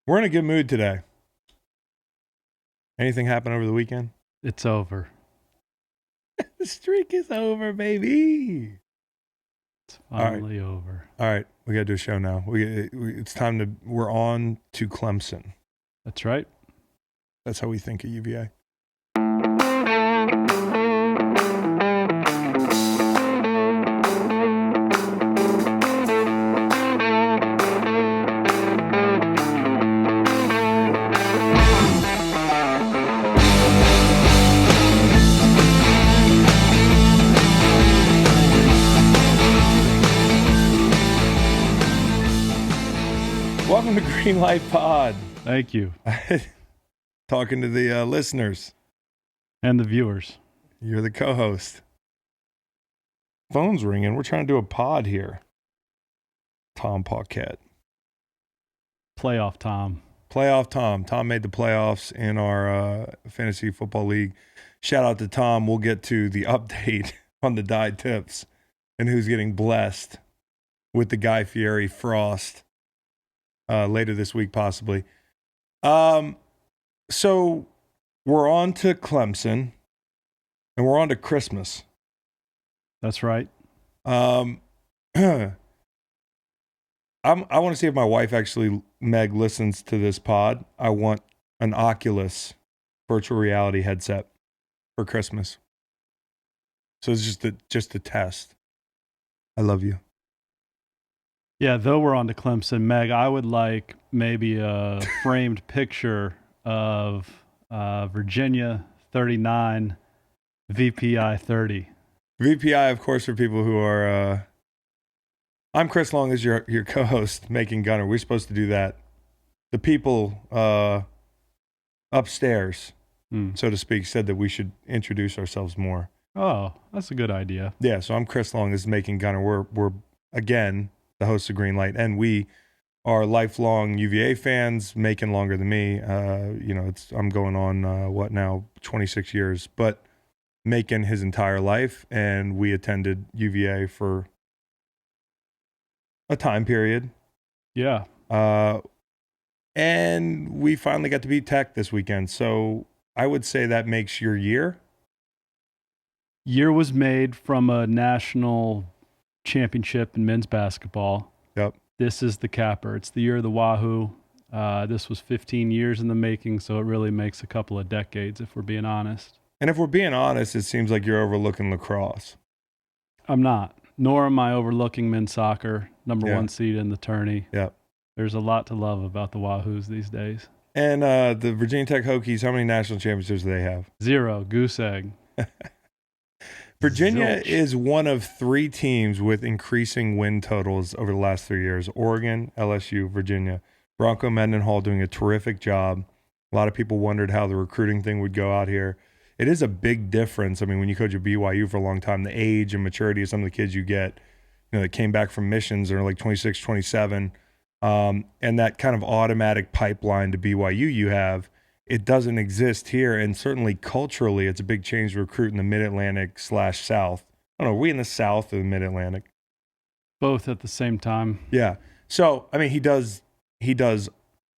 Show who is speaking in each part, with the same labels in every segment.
Speaker 1: We're in a good mood today. Anything happen over the weekend?
Speaker 2: It's over.
Speaker 1: The streak is over, baby.
Speaker 2: It's finally over.
Speaker 1: All right, we got to do a show now. It's time to. We're on to Clemson.
Speaker 2: That's right.
Speaker 1: That's how we think at UVA. Welcome to Green Light Pod.
Speaker 2: Thank you.
Speaker 1: Talking to the listeners.
Speaker 2: And the viewers.
Speaker 1: You're the co-host. Phone's ringing. We're trying to do a pod here. Tom Paquette.
Speaker 2: Playoff Tom.
Speaker 1: Playoff Tom. Tom made the playoffs in our fantasy football league. Shout out to Tom. We'll get to the update on the dyed tips and who's getting blessed with the Guy Fieri Frost later this week, possibly. So we're on to Clemson and we're on to Christmas.
Speaker 2: That's right.
Speaker 1: I want to see if my wife actually, Meg, listens to this pod. I want an Oculus virtual reality headset for Christmas. So it's just a test. I love you.
Speaker 2: Yeah, though we're on to Clemson, Meg, I would like maybe a framed picture of Virginia 39, VPI 30.
Speaker 1: VPI, of course, for people who are... I'm Chris Long as your co-host, Making Gunner. We're supposed to do that. The people upstairs, so to speak, said that we should introduce ourselves more.
Speaker 2: Oh, that's a good idea.
Speaker 1: Yeah, so I'm Chris Long as Making Gunner. We're again, the hosts of Green Light, and we are lifelong UVA fans, Macon longer than me. I'm going on, 26 years, but Macon his entire life, and we attended UVA for a time period.
Speaker 2: Yeah.
Speaker 1: And we finally got to beat Tech this weekend. So I would say that makes your year.
Speaker 2: Year was made from a national championship in men's basketball.
Speaker 1: Yep.
Speaker 2: This is the capper. It's the year of the Wahoo. This was 15 years in the making, so it really makes a couple of decades, if we're being honest.
Speaker 1: And if we're being honest, it seems like you're overlooking lacrosse.
Speaker 2: I'm not. Nor am I overlooking men's soccer, number one seed in the tourney.
Speaker 1: Yep.
Speaker 2: There's a lot to love about the Wahoos these days.
Speaker 1: And the Virginia Tech Hokies, how many national championships do they have?
Speaker 2: 0. Goose egg.
Speaker 1: Virginia
Speaker 2: Zilch.
Speaker 1: is one of 3 teams with increasing win totals over the last 3 years. Oregon, LSU, Virginia. Bronco Mendenhall doing a terrific job. A lot of people wondered how the recruiting thing would go out here. It is a big difference. I mean, when you coach at BYU for a long time, the age and maturity of some of the kids you get, that came back from missions are like 26, 27. And that kind of automatic pipeline to BYU you have, it doesn't exist here. And certainly culturally, it's a big change to recruit in the Mid-Atlantic /South. I don't know, are we in the South or the Mid-Atlantic?
Speaker 2: Both at the same time.
Speaker 1: Yeah. So, I mean, he does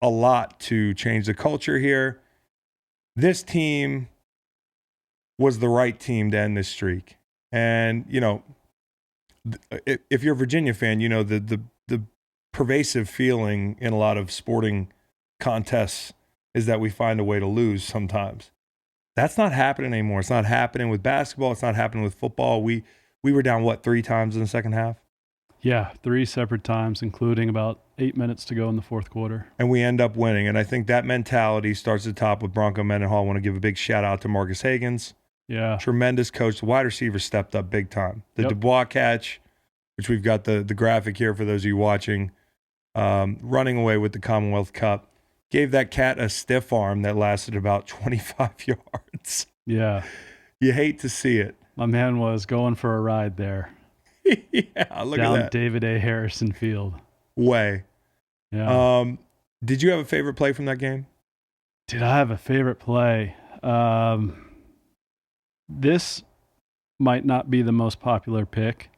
Speaker 1: a lot to change the culture here. This team was the right team to end this streak. And, if you're a Virginia fan, the pervasive feeling in a lot of sporting contests is that we find a way to lose sometimes. That's not happening anymore. It's not happening with basketball. It's not happening with football. We were down, 3 times in the second half?
Speaker 2: Yeah, 3 separate times, including about 8 minutes to go in the fourth quarter.
Speaker 1: And we end up winning. And I think that mentality starts at the top with Bronco Mendenhall. I want to give a big shout out to Marcus Hagans.
Speaker 2: Yeah.
Speaker 1: Tremendous coach. The wide receiver stepped up big time. The Dubois catch, which we've got the graphic here for those of you watching, running away with the Commonwealth Cup, gave that cat a stiff arm that lasted about 25 yards.
Speaker 2: Yeah.
Speaker 1: You hate to see it.
Speaker 2: My man was going for a ride there.
Speaker 1: Yeah, look
Speaker 2: down
Speaker 1: at that.
Speaker 2: David A. Harrison Field.
Speaker 1: Way.
Speaker 2: Yeah.
Speaker 1: Did you have a favorite play from that game?
Speaker 2: Did I have a favorite play? This might not be the most popular pick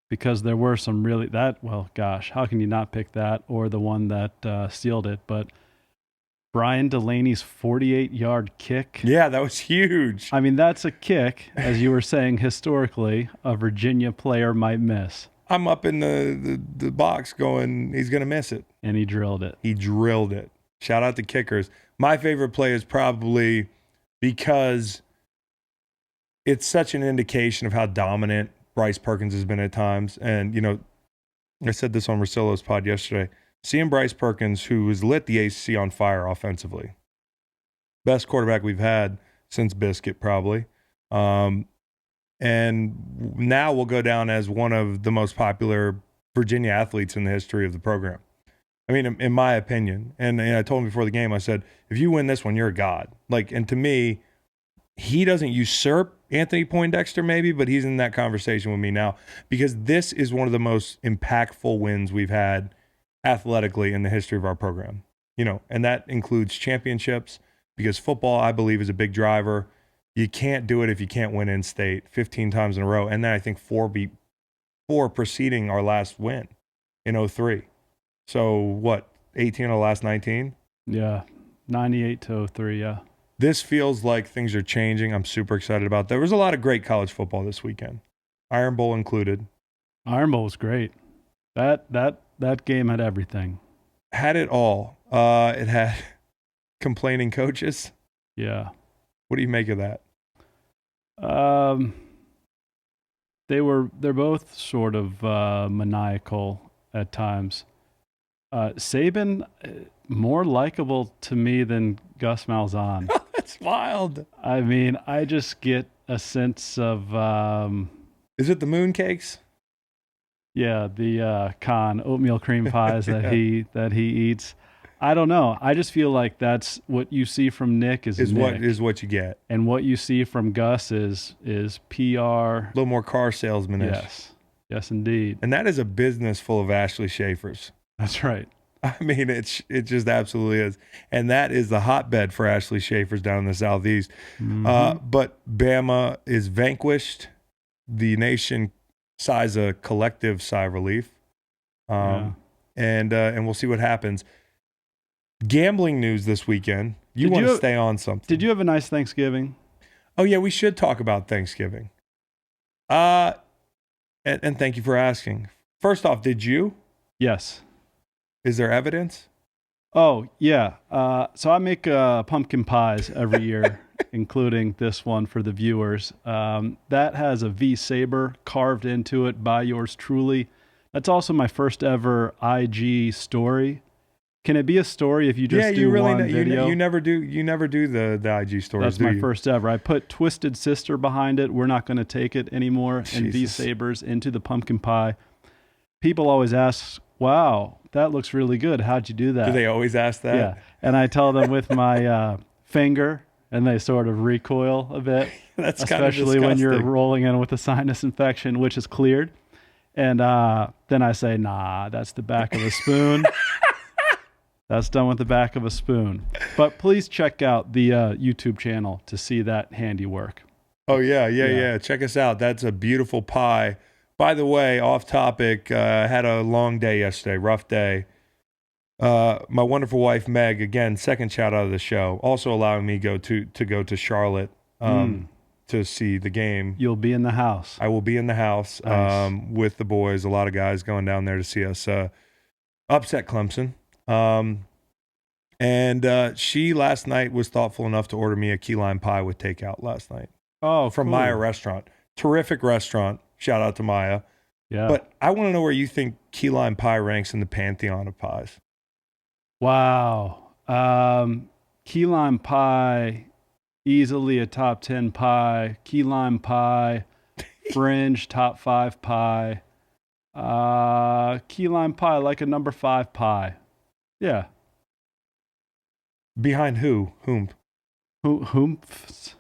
Speaker 2: because there were some really how can you not pick that or the one that sealed it? But Brian Delaney's 48-yard kick.
Speaker 1: Yeah, that was huge.
Speaker 2: I mean, that's a kick, as you were saying, historically, a Virginia player might miss.
Speaker 1: I'm up in the box going, he's going to miss it.
Speaker 2: And he drilled it.
Speaker 1: He drilled it. Shout out to kickers. My favorite play is probably because it's such an indication of how dominant Bryce Perkins has been at times. And, you know, I said this on Russillo's pod yesterday. Seeing Bryce Perkins, who has lit the ACC on fire offensively, best quarterback we've had since Biscuit probably, and now will go down as one of the most popular Virginia athletes in the history of the program. I mean, in my opinion, and I told him before the game, I said, if you win this one, you're a god. Like, and to me, he doesn't usurp Anthony Poindexter maybe, but he's in that conversation with me now because this is one of the most impactful wins we've had athletically in the history of our program, you know, and that includes championships because football, I believe, is a big driver. You can't do it if you can't win in state 15 times in a row. And then I think four preceding our last win in 03. So what, 18 of the last 19?
Speaker 2: Yeah, 98 to 03, yeah.
Speaker 1: This feels like things are changing. I'm super excited about that. There was a lot of great college football this weekend, Iron Bowl included.
Speaker 2: Iron Bowl was great. That game had everything.
Speaker 1: Had it all. It had complaining coaches.
Speaker 2: Yeah.
Speaker 1: What do you make of that?
Speaker 2: They're both sort of maniacal at times. Saban, more likable to me than Gus Malzahn.
Speaker 1: That's wild.
Speaker 2: I mean, I just get a sense of
Speaker 1: is it the mooncakes?
Speaker 2: Yeah, the oatmeal cream pies that he eats. I don't know. I just feel like that's what you see from Nick is Nick.
Speaker 1: What you get.
Speaker 2: And what you see from Gus is PR.
Speaker 1: A little more car salesman-ish.
Speaker 2: Yes. Yes, indeed.
Speaker 1: And that is a business full of Ashley Schaefers.
Speaker 2: That's right.
Speaker 1: I mean, it just absolutely is. And that is the hotbed for Ashley Schaefers down in the Southeast.
Speaker 2: Mm-hmm.
Speaker 1: But Bama is vanquished. The nation sighs a collective sigh of relief. And we'll see what happens. Gambling news this weekend. You want to stay on something.
Speaker 2: Did you have a nice Thanksgiving?
Speaker 1: Oh, yeah, we should talk about Thanksgiving. And thank you for asking. First off, did you?
Speaker 2: Yes.
Speaker 1: Is there evidence?
Speaker 2: Oh, yeah. So I make pumpkin pies every year, including this one for the viewers. That has a V Saber carved into it by yours truly. That's also my first ever IG story. Can it be a story if you just do one video?
Speaker 1: You never do the IG stories.
Speaker 2: That's my first ever. I put Twisted Sister behind it. We're not going to take it anymore. Jesus. And V Sabers into the pumpkin pie. People always ask, "Wow, that looks really good. How'd you do that?"
Speaker 1: Do they always ask that?
Speaker 2: Yeah. And I tell them with my finger, and they sort of recoil a bit.
Speaker 1: That's
Speaker 2: especially when you're rolling in with a sinus infection, which is cleared. And then I say, "Nah, that's the back of a spoon." That's done with the back of a spoon. But please check out the YouTube channel to see that handiwork.
Speaker 1: Oh, yeah. Check us out. That's a beautiful pie. By the way, off topic, had a long day yesterday, rough day. My wonderful wife, Meg, again, second shout out of the show, also allowing me go to Charlotte to see the game.
Speaker 2: You'll be in the house.
Speaker 1: I will be in the house
Speaker 2: Nice.
Speaker 1: With the boys. A lot of guys going down there to see us upset Clemson. And she last night was thoughtful enough to order me a key lime pie with takeout last night.
Speaker 2: Oh,
Speaker 1: from
Speaker 2: cool.
Speaker 1: Maya Restaurant. Terrific restaurant. Shout out to Maya.
Speaker 2: Yeah.
Speaker 1: But I want to know where you think key lime pie ranks in the pantheon of pies.
Speaker 2: Wow. Key lime pie, easily a top 10 pie. Key lime pie, fringe, top 5 pie. Key lime pie, like a number 5 pie. Yeah.
Speaker 1: Behind who? Whom?
Speaker 2: Whomps.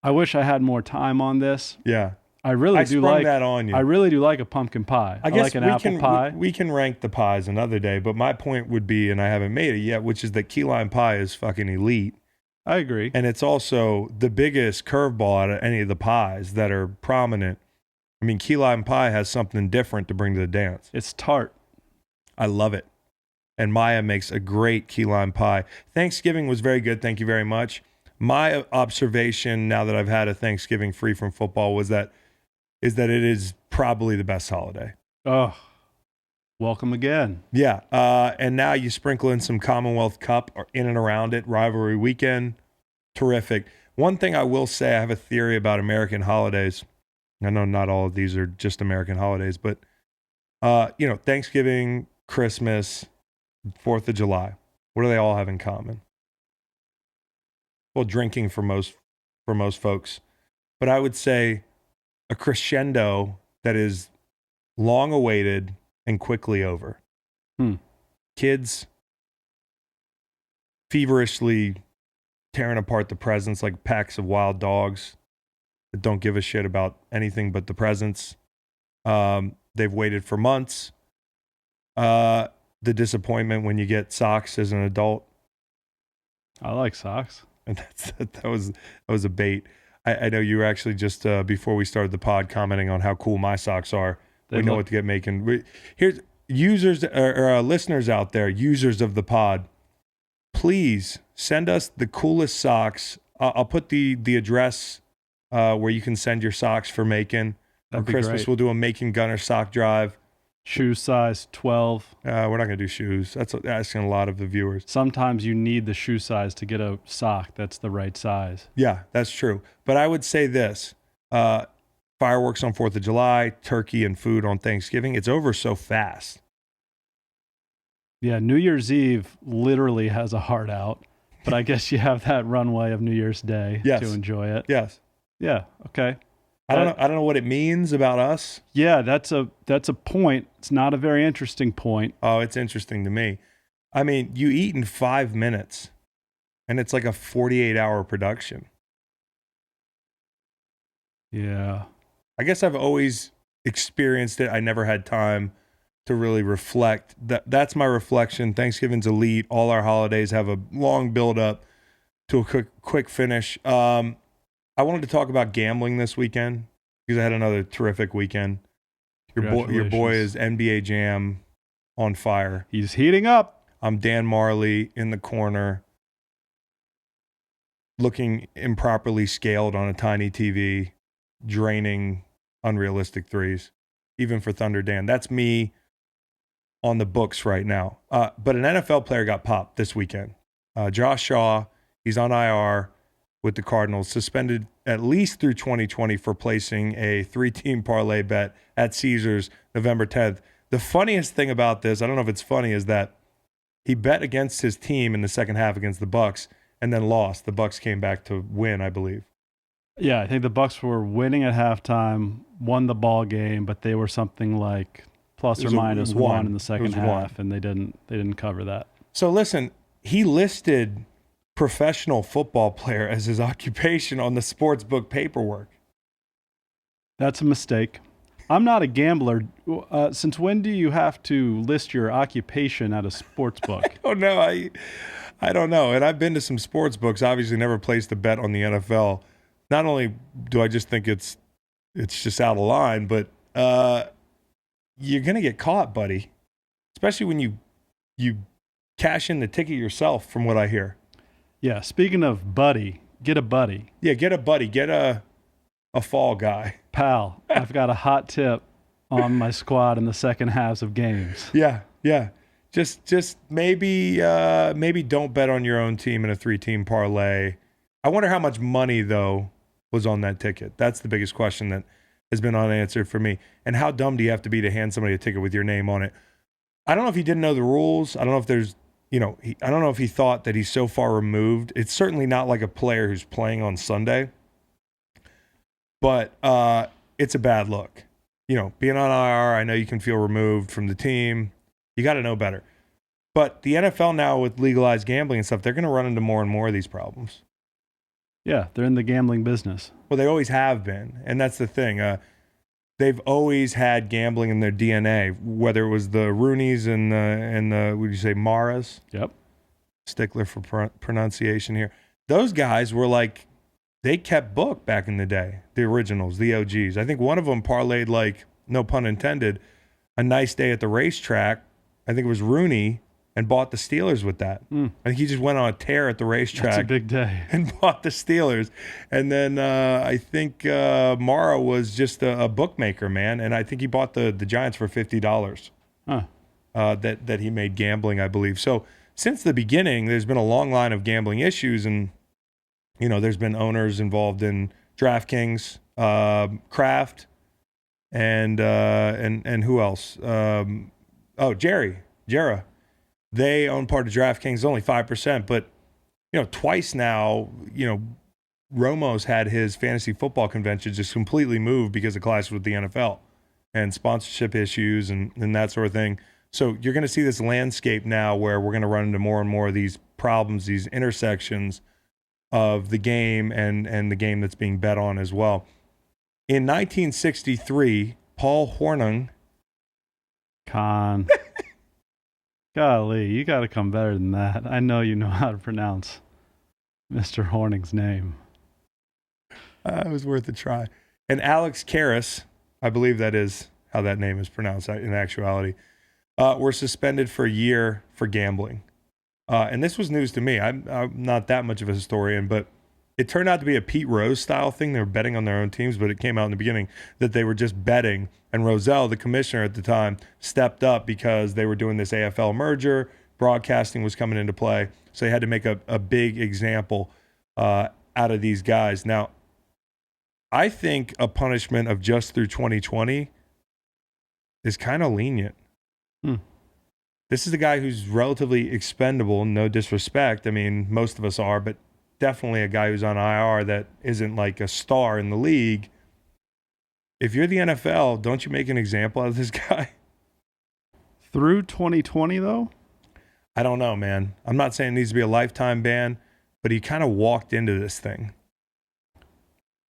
Speaker 2: I wish I had more time on this.
Speaker 1: Yeah.
Speaker 2: I really do like
Speaker 1: that on you.
Speaker 2: I really do like a pumpkin pie.
Speaker 1: I guess
Speaker 2: like an apple pie.
Speaker 1: We can rank the pies another day, but my point would be, and I haven't made it yet, which is that key lime pie is fucking elite.
Speaker 2: I agree.
Speaker 1: And it's also the biggest curveball out of any of the pies that are prominent. I mean, key lime pie has something different to bring to the dance.
Speaker 2: It's tart.
Speaker 1: I love it. And Maya makes a great key lime pie. Thanksgiving was very good. Thank you very much. My observation now that I've had a Thanksgiving free from football is that it is probably the best holiday.
Speaker 2: Oh, welcome again.
Speaker 1: Yeah. And now you sprinkle in some Commonwealth Cup in and around it, rivalry weekend. Terrific. One thing I will say, I have a theory about American holidays. I know not all of these are just American holidays, but Thanksgiving, Christmas, 4th of July. What do they all have in common? Well, drinking for most folks. But I would say a crescendo that is long awaited and quickly over. Kids feverishly tearing apart the presents like packs of wild dogs that don't give a shit about anything but the presents. They've waited for months. The disappointment when you get socks as an adult.
Speaker 2: I like socks.
Speaker 1: And that was a bait. I know you were actually just before we started the pod commenting on how cool my socks are. We know what to get making. Here's users or listeners out there, users of the pod. Please send us the coolest socks. I'll put the address where you can send your socks for Macon. For Christmas, we'll do a Macon Gunner sock drive.
Speaker 2: Shoe size 12.
Speaker 1: We're not going to do shoes. That's asking a lot of the viewers.
Speaker 2: Sometimes you need the shoe size to get a sock that's the right size.
Speaker 1: Yeah, that's true. But I would say this. Fireworks on 4th of July, turkey and food on Thanksgiving. It's over so fast.
Speaker 2: Yeah, New Year's Eve literally has a heart out. But I guess you have that runway of New Year's Day to enjoy it.
Speaker 1: Yes.
Speaker 2: Yeah, okay.
Speaker 1: I don't know what it means about us.
Speaker 2: Yeah, that's a point. It's not a very interesting point.
Speaker 1: Oh, it's interesting to me. I mean, you eat in 5 minutes, and it's like a 48-hour production.
Speaker 2: Yeah.
Speaker 1: I guess I've always experienced it. I never had time to really reflect. That's my reflection. Thanksgiving's elite. All our holidays have a long build-up to a quick finish. I wanted to talk about gambling this weekend because I had another terrific weekend. Your boy is NBA Jam on fire.
Speaker 2: He's heating up.
Speaker 1: I'm Dan Marley in the corner, looking improperly scaled on a tiny TV, draining unrealistic threes, even for Thunder Dan. That's me on the books right now. But an NFL player got popped this weekend. Josh Shaw, he's on IR with the Cardinals, suspended at least through 2020 for placing a 3-team parlay bet at Caesars November 10th. The funniest thing about this, I don't know if it's funny, is that he bet against his team in the second half against the Bucks and then lost. The Bucks came back to win, I believe.
Speaker 2: Yeah, I think the Bucks were winning at halftime, won the ball game, but they were something like plus or minus one in the second half, and they didn't cover that.
Speaker 1: So listen, he listed professional football player as his occupation on the sportsbook paperwork.
Speaker 2: That's a mistake. I'm not a gambler. Since when do you have to list your occupation at a sportsbook?
Speaker 1: Oh no, I don't know. And I've been to some sports books. Obviously, never placed a bet on the NFL. Not only do I just think it's just out of line, but you're gonna get caught, buddy. Especially when you cash in the ticket yourself, from what I hear.
Speaker 2: Yeah. Speaking of buddy, get a buddy.
Speaker 1: Yeah, get a buddy. Get a fall guy.
Speaker 2: Pal, I've got a hot tip on my squad in the second halves of games.
Speaker 1: Yeah. Just maybe don't bet on your own team in a 3-team parlay. I wonder how much money though was on that ticket. That's the biggest question that has been unanswered for me. And how dumb do you have to be to hand somebody a ticket with your name on it? I don't know if he didn't know the rules. I don't know if there's, I don't know if he thought that he's so far removed. It's certainly not like a player who's playing on Sunday. But it's a bad look. Being on IR, I know you can feel removed from the team. You got to know better. But the NFL now, with legalized gambling and stuff, they're going to run into more and more of these problems.
Speaker 2: Yeah, they're in the gambling business.
Speaker 1: Well, they always have been. And that's the thing. They've always had gambling in their DNA, whether it was the Rooneys and the would you say, Maras?
Speaker 2: Yep. Stickler
Speaker 1: for pronunciation here. Those guys were like, they kept book back in the day, the originals, the OGs. I think one of them parlayed, like, no pun intended, a nice day at the racetrack. I think it was Rooney and bought the Steelers with that. I think he just went on a tear at the racetrack.
Speaker 2: That's a big day.
Speaker 1: And bought the Steelers. And then I think Mara was just a bookmaker, man. And I think he bought the Giants for $50 that he made gambling, I believe. So since the beginning, there's been a long line of gambling issues. And, you know, there's been owners involved in DraftKings, Kraft, and who else? Jera. They own part of DraftKings, only 5%, but twice now, Romo's had his fantasy football convention just completely moved because of clashes with the NFL and sponsorship issues and that sort of thing. So you're going to see this landscape now where we're going to run into more and more of these problems, these intersections of the game and the game that's being bet on as well. In 1963, Paul Hornung.
Speaker 2: Golly, you got to come better than that. I know you know how to pronounce Mr. Hornung's name.
Speaker 1: It was worth a try. And Alex Karras, I believe that is how that name is pronounced in actuality, were suspended for a year for gambling. And this was news to me. I'm not that much of a historian, but it turned out to be a Pete Rose style thing. They were betting on their own teams, but it came out in the beginning that they were just betting. And Rozelle, the commissioner at the time, stepped up because they were doing this AFL merger. Broadcasting was coming into play. So they had to make a big example out of these guys. Now, I think a punishment of just through 2020 is kind of lenient. This is a guy who's relatively expendable, no disrespect. I mean, most of us are, but definitely a guy who's on IR that isn't like a star in the league. If you're the NFL, don't you make an example out of this guy?
Speaker 2: Through 2020, though?
Speaker 1: I don't know, man. I'm not saying it needs to be a lifetime ban, but he kind of walked into this thing.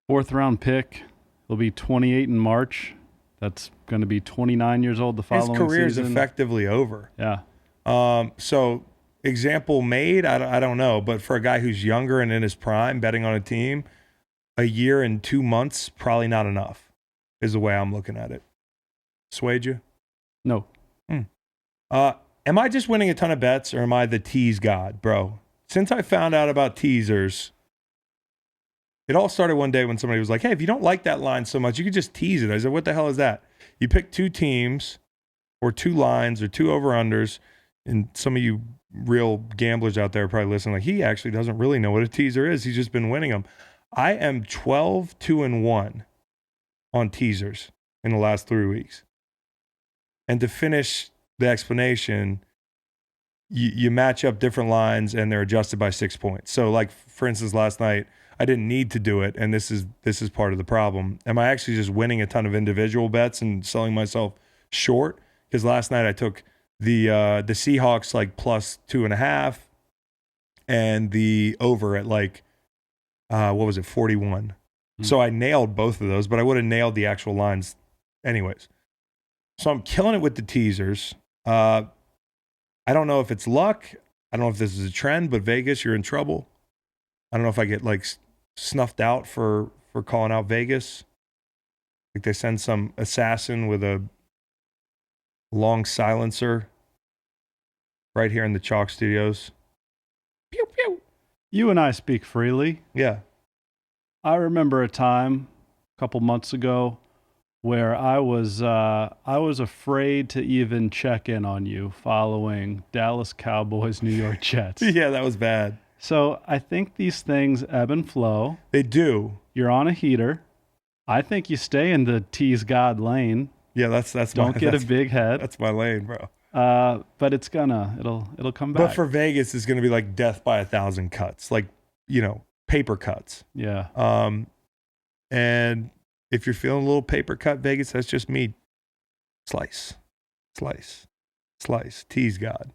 Speaker 2: 4th round pick. He'll be 28 in March. That's going to be 29 years old the following season.
Speaker 1: His career is effectively over.
Speaker 2: Yeah.
Speaker 1: So example made, I don't know, but for a guy who's younger and in his prime, betting on a team, a year and 2 months, probably not enough, is the way I'm looking at it. Swayed you?
Speaker 2: No.
Speaker 1: Am I just winning a ton of bets, or am I the tease god, bro? Since I found out about teasers, it all started one day when somebody was like, hey, if you don't like that line so much, you could just tease it. I said, what the hell is that? You pick 2 teams or 2 lines or 2 over-unders, and some of you real gamblers out there are probably listening like, he actually doesn't really know what a teaser is. He's just been winning them. I am 12-2-1 on teasers in the last 3 weeks. And to finish the explanation, you match up different lines and they're adjusted by 6 points. So like, for instance, last night, I didn't need to do it, and this is part of the problem. Am I actually just winning a ton of individual bets and selling myself short? Because last night I took the Seahawks like plus 2.5 and the over at like, what was it, 41. So I nailed both of those, but I would have nailed the actual lines anyways. So I'm killing it with the teasers. I don't know if it's luck. I don't know if this is a trend, but Vegas, you're in trouble. I don't know if I get like snuffed out for calling out Vegas. Like they send some assassin with a long silencer right here in the Chalk Studios. Pew, pew.
Speaker 2: You and I speak freely.
Speaker 1: Yeah.
Speaker 2: I remember a time a couple months ago where I was afraid to even check in on you following Dallas Cowboys, New York Jets.
Speaker 1: Yeah, that was bad.
Speaker 2: So I think these things ebb and flow.
Speaker 1: They do.
Speaker 2: You're on a heater. I think you stay in the tease God lane.
Speaker 1: Yeah, that's
Speaker 2: don't get a big head.
Speaker 1: That's my lane, bro.
Speaker 2: But it'll come back.
Speaker 1: But for Vegas, it's gonna be like death by 1,000 cuts, like paper cuts.
Speaker 2: Yeah.
Speaker 1: And if you're feeling a little paper cut, Vegas, that's just me. Slice, tease God.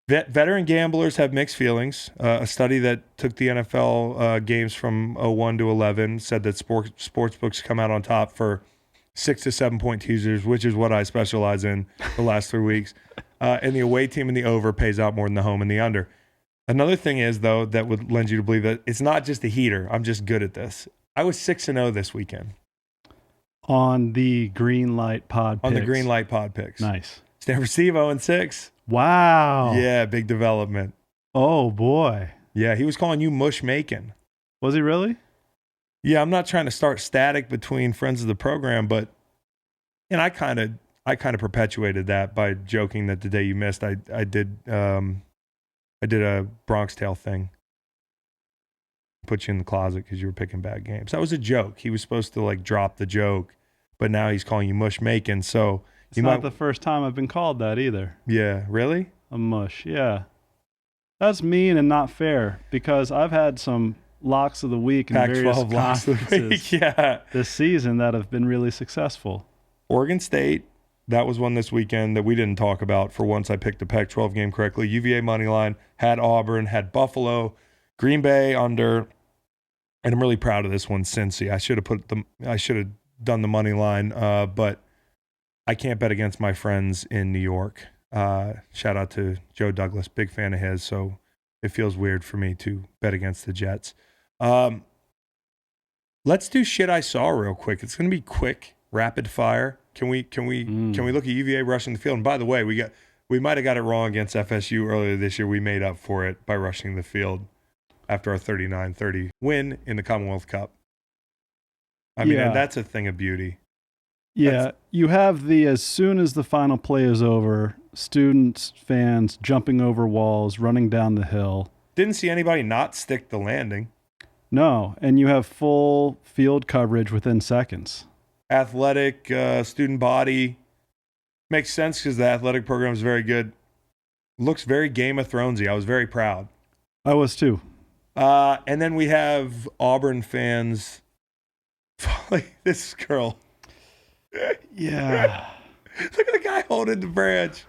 Speaker 1: Veteran gamblers have mixed feelings. A study that took the NFL games from 01 to 11 said that sports books come out on top for 6 to 7 point teasers, which is what I specialize in the last 3 weeks. And the away team in the over pays out more than the home in the under. Another thing is, though, that would lend you to believe that it's not just a heater. I'm just good at this. I was 6-0 this weekend.
Speaker 2: On the Green Light Pod picks.
Speaker 1: On the Green Light Pod picks.
Speaker 2: Nice.
Speaker 1: Stanford Steve 0-6.
Speaker 2: Wow.
Speaker 1: Yeah, big development.
Speaker 2: Oh, boy.
Speaker 1: Yeah, he was calling you Mush Macon.
Speaker 2: Was he really?
Speaker 1: Yeah, I'm not trying to start static between friends of the program, but and I kind of perpetuated that by joking that the day you missed, I did a Bronx Tale thing. Put you in the closet because you were picking bad games. That was a joke. He was supposed to like drop the joke, but now he's calling you Mush Macon. So
Speaker 2: It's not the first time I've been called that either.
Speaker 1: Yeah, really?
Speaker 2: A mush, yeah. That's mean and not fair because I've had some locks of the week in various
Speaker 1: Pac-12 locks of the
Speaker 2: conferences
Speaker 1: week, yeah.
Speaker 2: this season that have been really successful.
Speaker 1: Oregon State, that was one this weekend that we didn't talk about for once I picked the Pac-12 game correctly. UVA money line, had Auburn, had Buffalo, Green Bay under, and I'm really proud of this one, Cincy. I should have done the money line, but I can't bet against my friends in New York. Shout out to Joe Douglas, big fan of his, so it feels weird for me to bet against the Jets. Let's do shit I saw real quick. It's going to be quick, rapid fire. Can we look at UVA rushing the field? And by the way, we might have got it wrong against FSU earlier this year. We made up for it by rushing the field after our 39-30 win in the Commonwealth Cup. I mean, and that's a thing of beauty.
Speaker 2: Yeah, you have as soon as the final play is over, students, fans jumping over walls, running down the hill.
Speaker 1: Didn't see anybody not stick the landing.
Speaker 2: No, and you have full field coverage within seconds.
Speaker 1: Athletic, student body. Makes sense because the athletic program is very good. Looks very Game of Thronesy. I was very proud.
Speaker 2: I was too.
Speaker 1: And then we have Auburn fans following this girl.
Speaker 2: Yeah.
Speaker 1: Look at the guy holding the branch.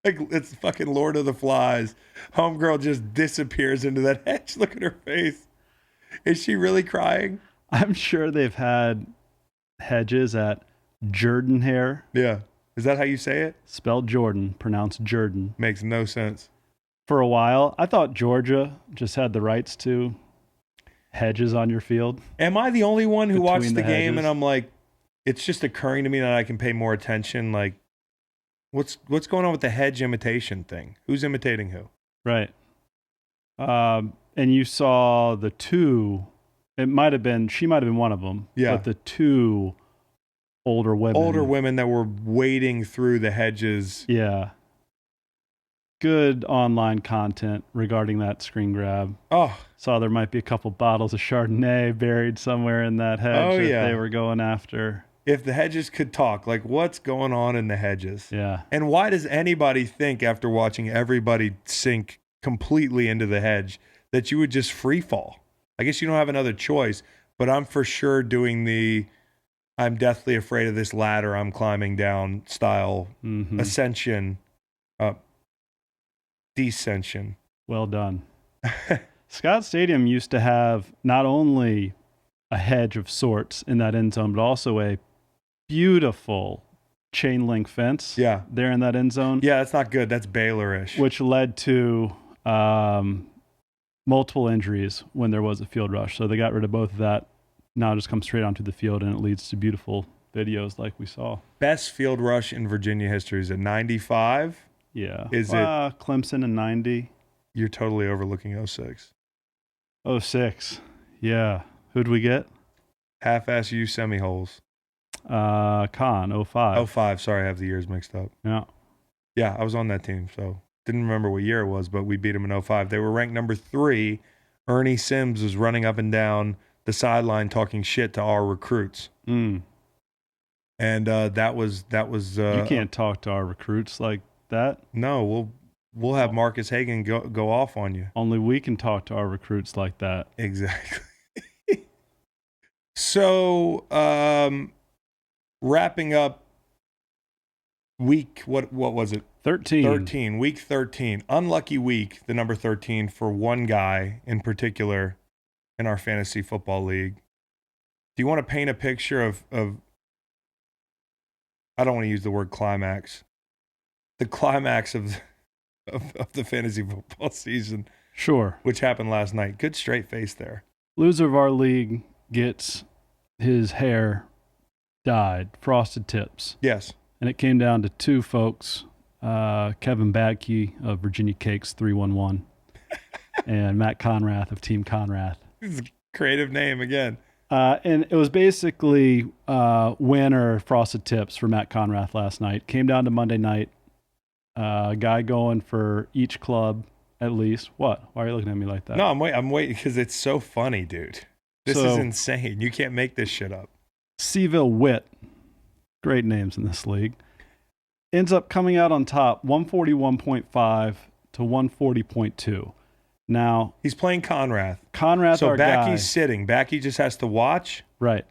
Speaker 1: Like it's fucking Lord of the Flies. Homegirl just disappears into that hedge. Look at her face. Is she really crying?
Speaker 2: I'm sure they've had hedges at Jordan-Hare.
Speaker 1: Yeah. Is that how you say it?
Speaker 2: Spelled Jordan, pronounced Jordan.
Speaker 1: Makes no sense.
Speaker 2: For a while, I thought Georgia just had the rights to hedges on your field.
Speaker 1: Am I the only one who watched the game
Speaker 2: hedges?
Speaker 1: and I'm like, it's just occurring to me that I can pay more attention? Like, what's going on with the hedge imitation thing? Who's imitating who?
Speaker 2: Right. And you saw the two, she might have been one of them.
Speaker 1: Yeah.
Speaker 2: But the two older women
Speaker 1: that were wading through the hedges.
Speaker 2: Yeah. Good online content regarding that screen grab.
Speaker 1: Oh.
Speaker 2: Saw there might be a couple bottles of Chardonnay buried somewhere in that hedge that they were going after.
Speaker 1: If the hedges could talk, like what's going on in the hedges?
Speaker 2: Yeah.
Speaker 1: And why does anybody think after watching everybody sink completely into the hedge that you would just free fall? I guess you don't have another choice, but I'm for sure doing the I'm deathly afraid of this ladder I'm climbing down style ascension, descension.
Speaker 2: Well done. Scott Stadium used to have not only a hedge of sorts in that end zone, but also a beautiful chain link fence there in that end zone.
Speaker 1: Yeah, that's not good. That's Baylor-ish.
Speaker 2: Which led to multiple injuries when there was a field rush. So they got rid of both of that. Now it just comes straight onto the field, and it leads to beautiful videos like we saw.
Speaker 1: Best field rush in Virginia history. Is it 95?
Speaker 2: Yeah.
Speaker 1: Is it
Speaker 2: Clemson in 90?
Speaker 1: You're totally overlooking 06.
Speaker 2: 06. Yeah. Who'd we get?
Speaker 1: Half-ass U semi-holes.
Speaker 2: Con, 05.
Speaker 1: 05. Sorry, I have the years mixed up.
Speaker 2: Yeah.
Speaker 1: Yeah, I was on that team, so didn't remember what year it was, but we beat them in 05. They were ranked number 3. Ernie Sims was running up and down the sideline talking shit to our recruits.
Speaker 2: And
Speaker 1: that was
Speaker 2: you can't talk to our recruits like that.
Speaker 1: No, we'll have Marcus Hagan go off on you.
Speaker 2: Only we can talk to our recruits like that.
Speaker 1: Exactly. So, wrapping up week, what was it?
Speaker 2: 13.
Speaker 1: Week 13. Unlucky week, the number 13 for one guy in particular in our fantasy football league. Do you want to paint a picture of I don't want to use the word climax. The climax of the fantasy football season.
Speaker 2: Sure.
Speaker 1: Which happened last night. Good straight face there.
Speaker 2: Loser of our league gets his hair dyed, frosted tips.
Speaker 1: Yes.
Speaker 2: and it came down to two folks, Kevin Badke of Virginia Cakes 311 and Matt Conrath of Team Conrath.
Speaker 1: This is a creative name again.
Speaker 2: And it was basically win or frosted tips for Matt Conrath last night. Came down to Monday night. Guy going for each club at least. What? Why are you looking at me like that?
Speaker 1: No, I'm waiting because it's so funny, dude. This is insane. You can't make this shit up.
Speaker 2: Seville Witt, great names in this league, ends up coming out on top, 141.5 to 140.2. Now
Speaker 1: he's playing Conrath.
Speaker 2: So our guy.
Speaker 1: Backy's sitting. Backy just has to watch.
Speaker 2: Right.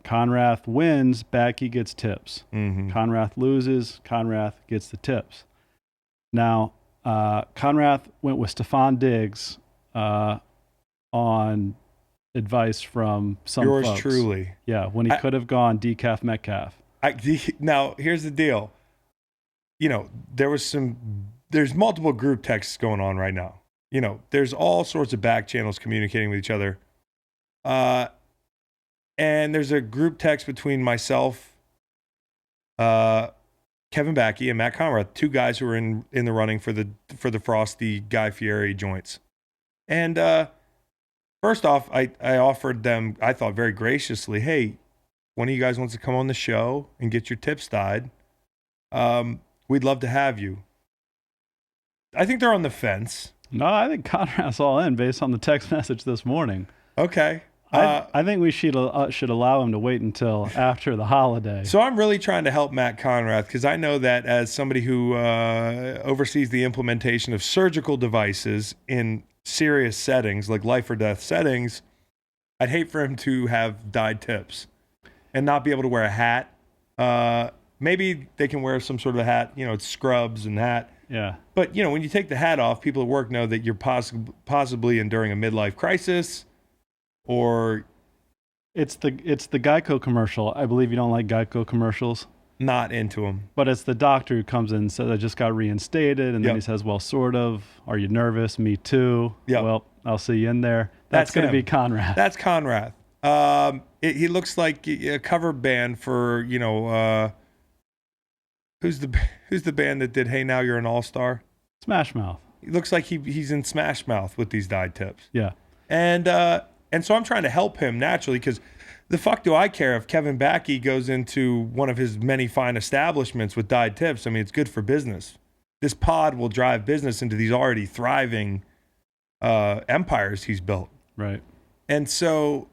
Speaker 2: Conrath wins. Backy gets tips.
Speaker 1: Mm-hmm.
Speaker 2: Conrath loses. Conrath gets the tips. Now Conrath went with Stefan Diggs on advice from some
Speaker 1: Yours
Speaker 2: folks.
Speaker 1: truly.
Speaker 2: Yeah, when he could have gone decaf Metcalf.
Speaker 1: Now here's the deal. There's multiple group texts going on right now. There's all sorts of back channels communicating with each other. And there's a group text between myself, Kevin Badke, and Matt Conrath, two guys who are in the running for the Frosty Guy Fieri joints. And first off, I offered them, I thought very graciously, hey, one of you guys wants to come on the show and get your tips dyed. We'd love to have you. I think they're on the fence.
Speaker 2: No, I think Conrad's all in based on the text message this morning.
Speaker 1: Okay.
Speaker 2: I think we should allow him to wait until after the holiday.
Speaker 1: So I'm really trying to help Matt Conrath because I know that as somebody who oversees the implementation of surgical devices in serious settings, like life or death settings, I'd hate for him to have dyed tips and not be able to wear a hat. Maybe they can wear some sort of a hat, it's scrubs and hat.
Speaker 2: Yeah.
Speaker 1: But, when you take the hat off, people at work know that you're possibly enduring a midlife crisis or...
Speaker 2: It's the Geico commercial. I believe you don't like Geico commercials.
Speaker 1: Not into them.
Speaker 2: But it's the doctor who comes in and says, I just got reinstated. And then he says, well, sort of. Are you nervous? Me too.
Speaker 1: Yep.
Speaker 2: Well, I'll see you in there. That's going to be Conrath.
Speaker 1: That's Conrath. He looks like a cover band for, who's the band that did Hey Now You're an All-Star?
Speaker 2: Smash Mouth.
Speaker 1: He looks like he's in Smash Mouth with these dyed tips.
Speaker 2: Yeah.
Speaker 1: And so I'm trying to help him naturally because the fuck do I care if Kevin Badke goes into one of his many fine establishments with dyed tips? I mean, it's good for business. This pod will drive business into these already thriving empires he's built.
Speaker 2: Right.
Speaker 1: And so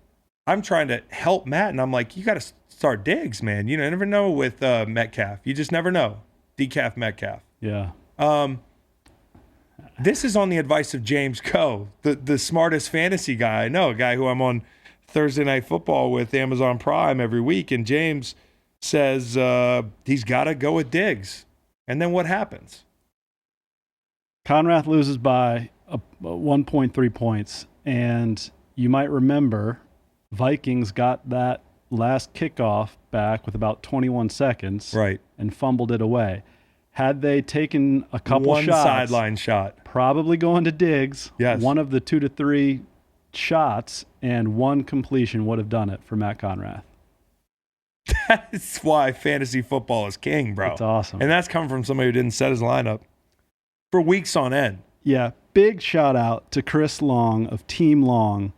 Speaker 1: I'm trying to help Matt, and I'm like, you got to start Diggs, man. You never know with Metcalf. You just never know. Decaf Metcalf.
Speaker 2: Yeah.
Speaker 1: This is on the advice of James Coe, the smartest fantasy guy I know, a guy who I'm on Thursday Night Football with Amazon Prime every week. And James says he's got to go with Diggs. And then what happens?
Speaker 2: Conrath loses by 1.3 points. And you might remember Vikings got that last kickoff back with about 21 seconds.
Speaker 1: Right.
Speaker 2: And fumbled it away. Had they taken a couple
Speaker 1: one
Speaker 2: shots,
Speaker 1: sideline shot,
Speaker 2: probably going to Diggs.
Speaker 1: Yes.
Speaker 2: One of the 2 to 3 shots and one completion would have done it for Matt Conrath.
Speaker 1: That's why fantasy football is king, bro.
Speaker 2: It's awesome.
Speaker 1: And that's coming from somebody who didn't set his lineup for weeks on end.
Speaker 2: Yeah. Big shout out to Chris Long of Team Long.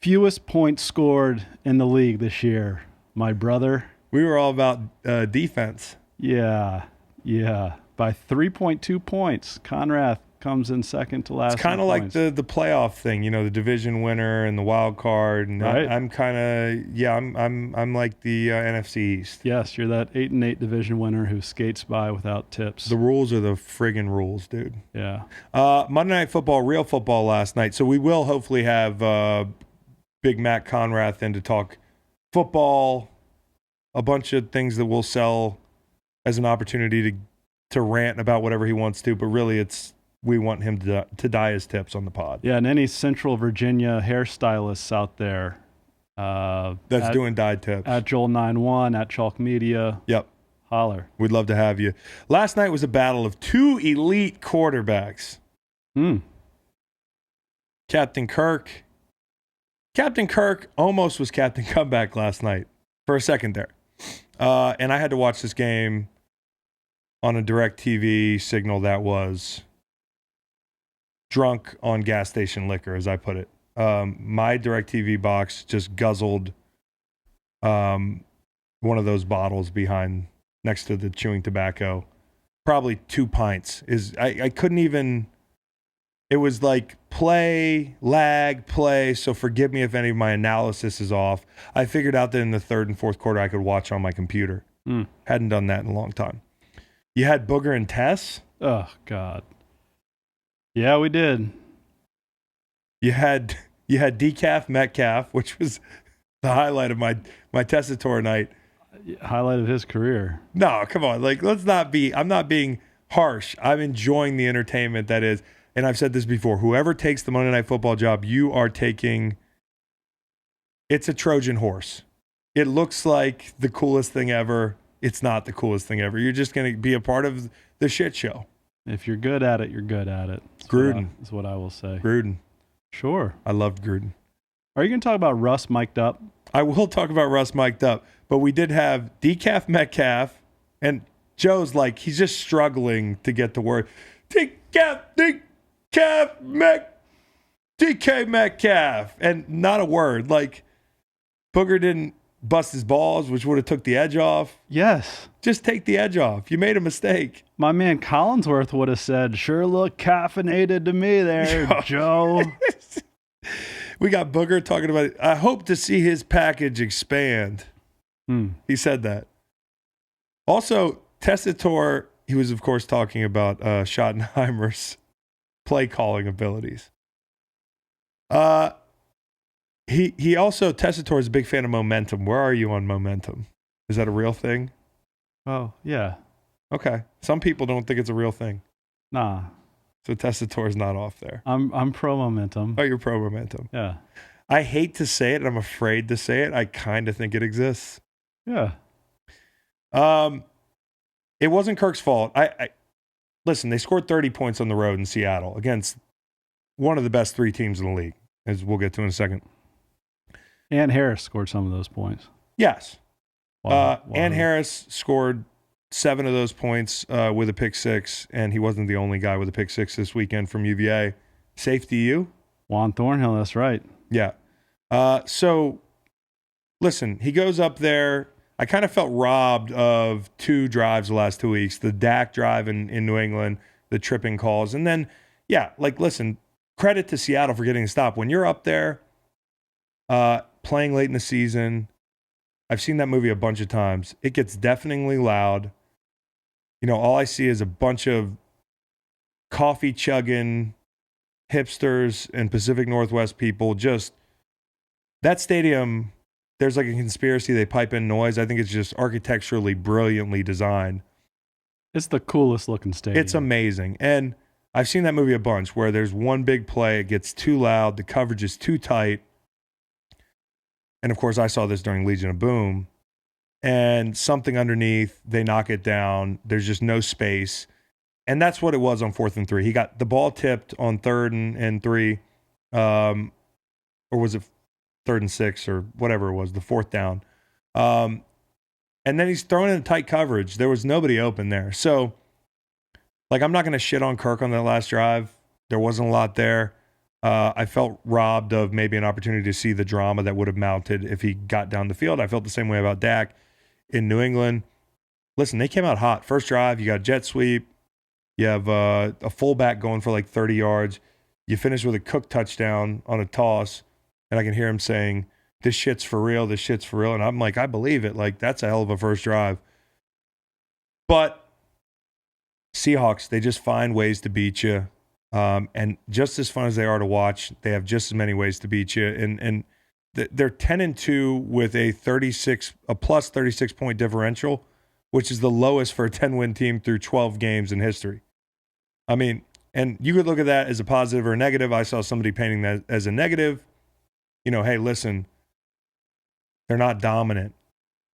Speaker 2: Fewest points scored in the league this year, my brother.
Speaker 1: We were all about defense.
Speaker 2: Yeah. By 3.2 points. Conrath comes in second to last.
Speaker 1: It's kind of like the playoff thing, the division winner and the wild card. And
Speaker 2: right.
Speaker 1: I'm kind of I'm like the NFC East.
Speaker 2: Yes, you're that 8-8 division winner who skates by without tips.
Speaker 1: The rules are the friggin' rules, dude.
Speaker 2: Yeah.
Speaker 1: Monday Night Football, real football last night. So we will hopefully have Big Matt Conrath in to talk football, a bunch of things that we'll sell as an opportunity to rant about whatever he wants to, but really we want him to dye his tips on the pod.
Speaker 2: Yeah, and any Central Virginia hairstylists out there
Speaker 1: that's doing dyed tips.
Speaker 2: At Joel91, at Chalk Media.
Speaker 1: Yep.
Speaker 2: Holler.
Speaker 1: We'd love to have you. Last night was a battle of two elite quarterbacks. Captain Kirk almost was Captain Comeback last night for a second there. And I had to watch this game on a DirecTV signal that was drunk on gas station liquor, as I put it. My DirecTV box just guzzled one of those bottles behind next to the chewing tobacco. Probably 2 pints. I couldn't even. It was like play, lag, play. So forgive me if any of my analysis is off. I figured out that in the third and fourth quarter I could watch on my computer. Hadn't done that in a long time. You had Booger and Tess.
Speaker 2: Oh God. Yeah, we did.
Speaker 1: You had Decaf Metcalf, which was the highlight of my Tessitore night.
Speaker 2: Highlight of his career.
Speaker 1: No, come on. Like, let's not be. I'm not being harsh. I'm enjoying the entertainment that is. And I've said this before. Whoever takes the Monday Night Football job, you are taking. It's a Trojan horse. It looks like the coolest thing ever. It's not the coolest thing ever. You're just going to be a part of the shit show.
Speaker 2: If you're good at it, you're good at it.
Speaker 1: Gruden
Speaker 2: is what I will say.
Speaker 1: Gruden.
Speaker 2: Sure.
Speaker 1: I loved Gruden.
Speaker 2: Are you going to talk about Russ mic'd up?
Speaker 1: I will talk about Russ mic'd up, but we did have Decaf Metcalf, and Joe's like, he's just struggling to get the word. DK Metcalf, and not a word. Like, Booger didn't bust his balls, which would have took the edge off.
Speaker 2: Yes.
Speaker 1: Just take the edge off. You made a mistake.
Speaker 2: My man Collinsworth would have said, sure look caffeinated to me there, Joe.
Speaker 1: We got Booger talking about it. I hope to see his package expand. He said that. Also, Tessitore, he was, of course, talking about Schottenheimer's play calling abilities. He also, Tessitore is a big fan of momentum. Where are you on momentum? Is that a real thing?
Speaker 2: Oh, yeah.
Speaker 1: Okay. Some people don't think it's a real thing.
Speaker 2: Nah.
Speaker 1: So Tessitore is not off there.
Speaker 2: I'm pro momentum.
Speaker 1: Oh, you're pro momentum.
Speaker 2: Yeah.
Speaker 1: I hate to say it, and I'm afraid to say it. I kind of think it exists.
Speaker 2: Yeah.
Speaker 1: It wasn't Kirk's fault. I listen, they scored 30 points on the road in Seattle against one of the best 3 teams in the league, as we'll get to in a second.
Speaker 2: And Harris scored some of those points.
Speaker 1: Yes.
Speaker 2: Wow.
Speaker 1: And Harris scored 7 of those points with a pick 6, and he wasn't the only guy with a pick 6 this weekend from UVA. Safety you?
Speaker 2: Juan Thornhill, that's right.
Speaker 1: Yeah. So, listen, he goes up there. I kind of felt robbed of 2 drives the last 2 weeks. The Dak drive in New England, the tripping calls. And then, yeah, like, listen, credit to Seattle for getting a stop. When you're up there playing late in the season, I've seen that movie a bunch of times. It gets deafeningly loud. You know, all I see is a bunch of coffee chugging hipsters and Pacific Northwest people. Just that stadium, there's like a conspiracy. They pipe in noise. I think it's just architecturally brilliantly designed.
Speaker 2: It's the coolest looking stadium.
Speaker 1: It's amazing. And I've seen that movie a bunch where there's one big play. It gets too loud. The coverage is too tight. And of course, I saw this during Legion of Boom. And something underneath, they knock it down. There's just no space. And that's what it was on 4th and 3. He got the ball tipped on 3rd and 3. Or was it 3rd and 6 or whatever it was, the 4th down. And then he's thrown in tight coverage. There was nobody open there. So, like, I'm not going to shit on Kirk on that last drive. There wasn't a lot there. I felt robbed of maybe an opportunity to see the drama that would have mounted if he got down the field. I felt the same way about Dak in New England. Listen, they came out hot. First drive, you got a jet sweep. You have a fullback going for like 30 yards. You finish with a Cook touchdown on a toss. And I can hear him saying, this shit's for real. This shit's for real. And I'm like, I believe it. Like, that's a hell of a first drive. But Seahawks, they just find ways to beat you. And just as fun as they are to watch, they have just as many ways to beat you. And they're 10-2 with a plus 36 point differential, which is the lowest for a 10-win team through 12 games in history. I mean, and you could look at that as a positive or a negative. I saw somebody painting that as a negative. You know, hey, listen, they're not dominant.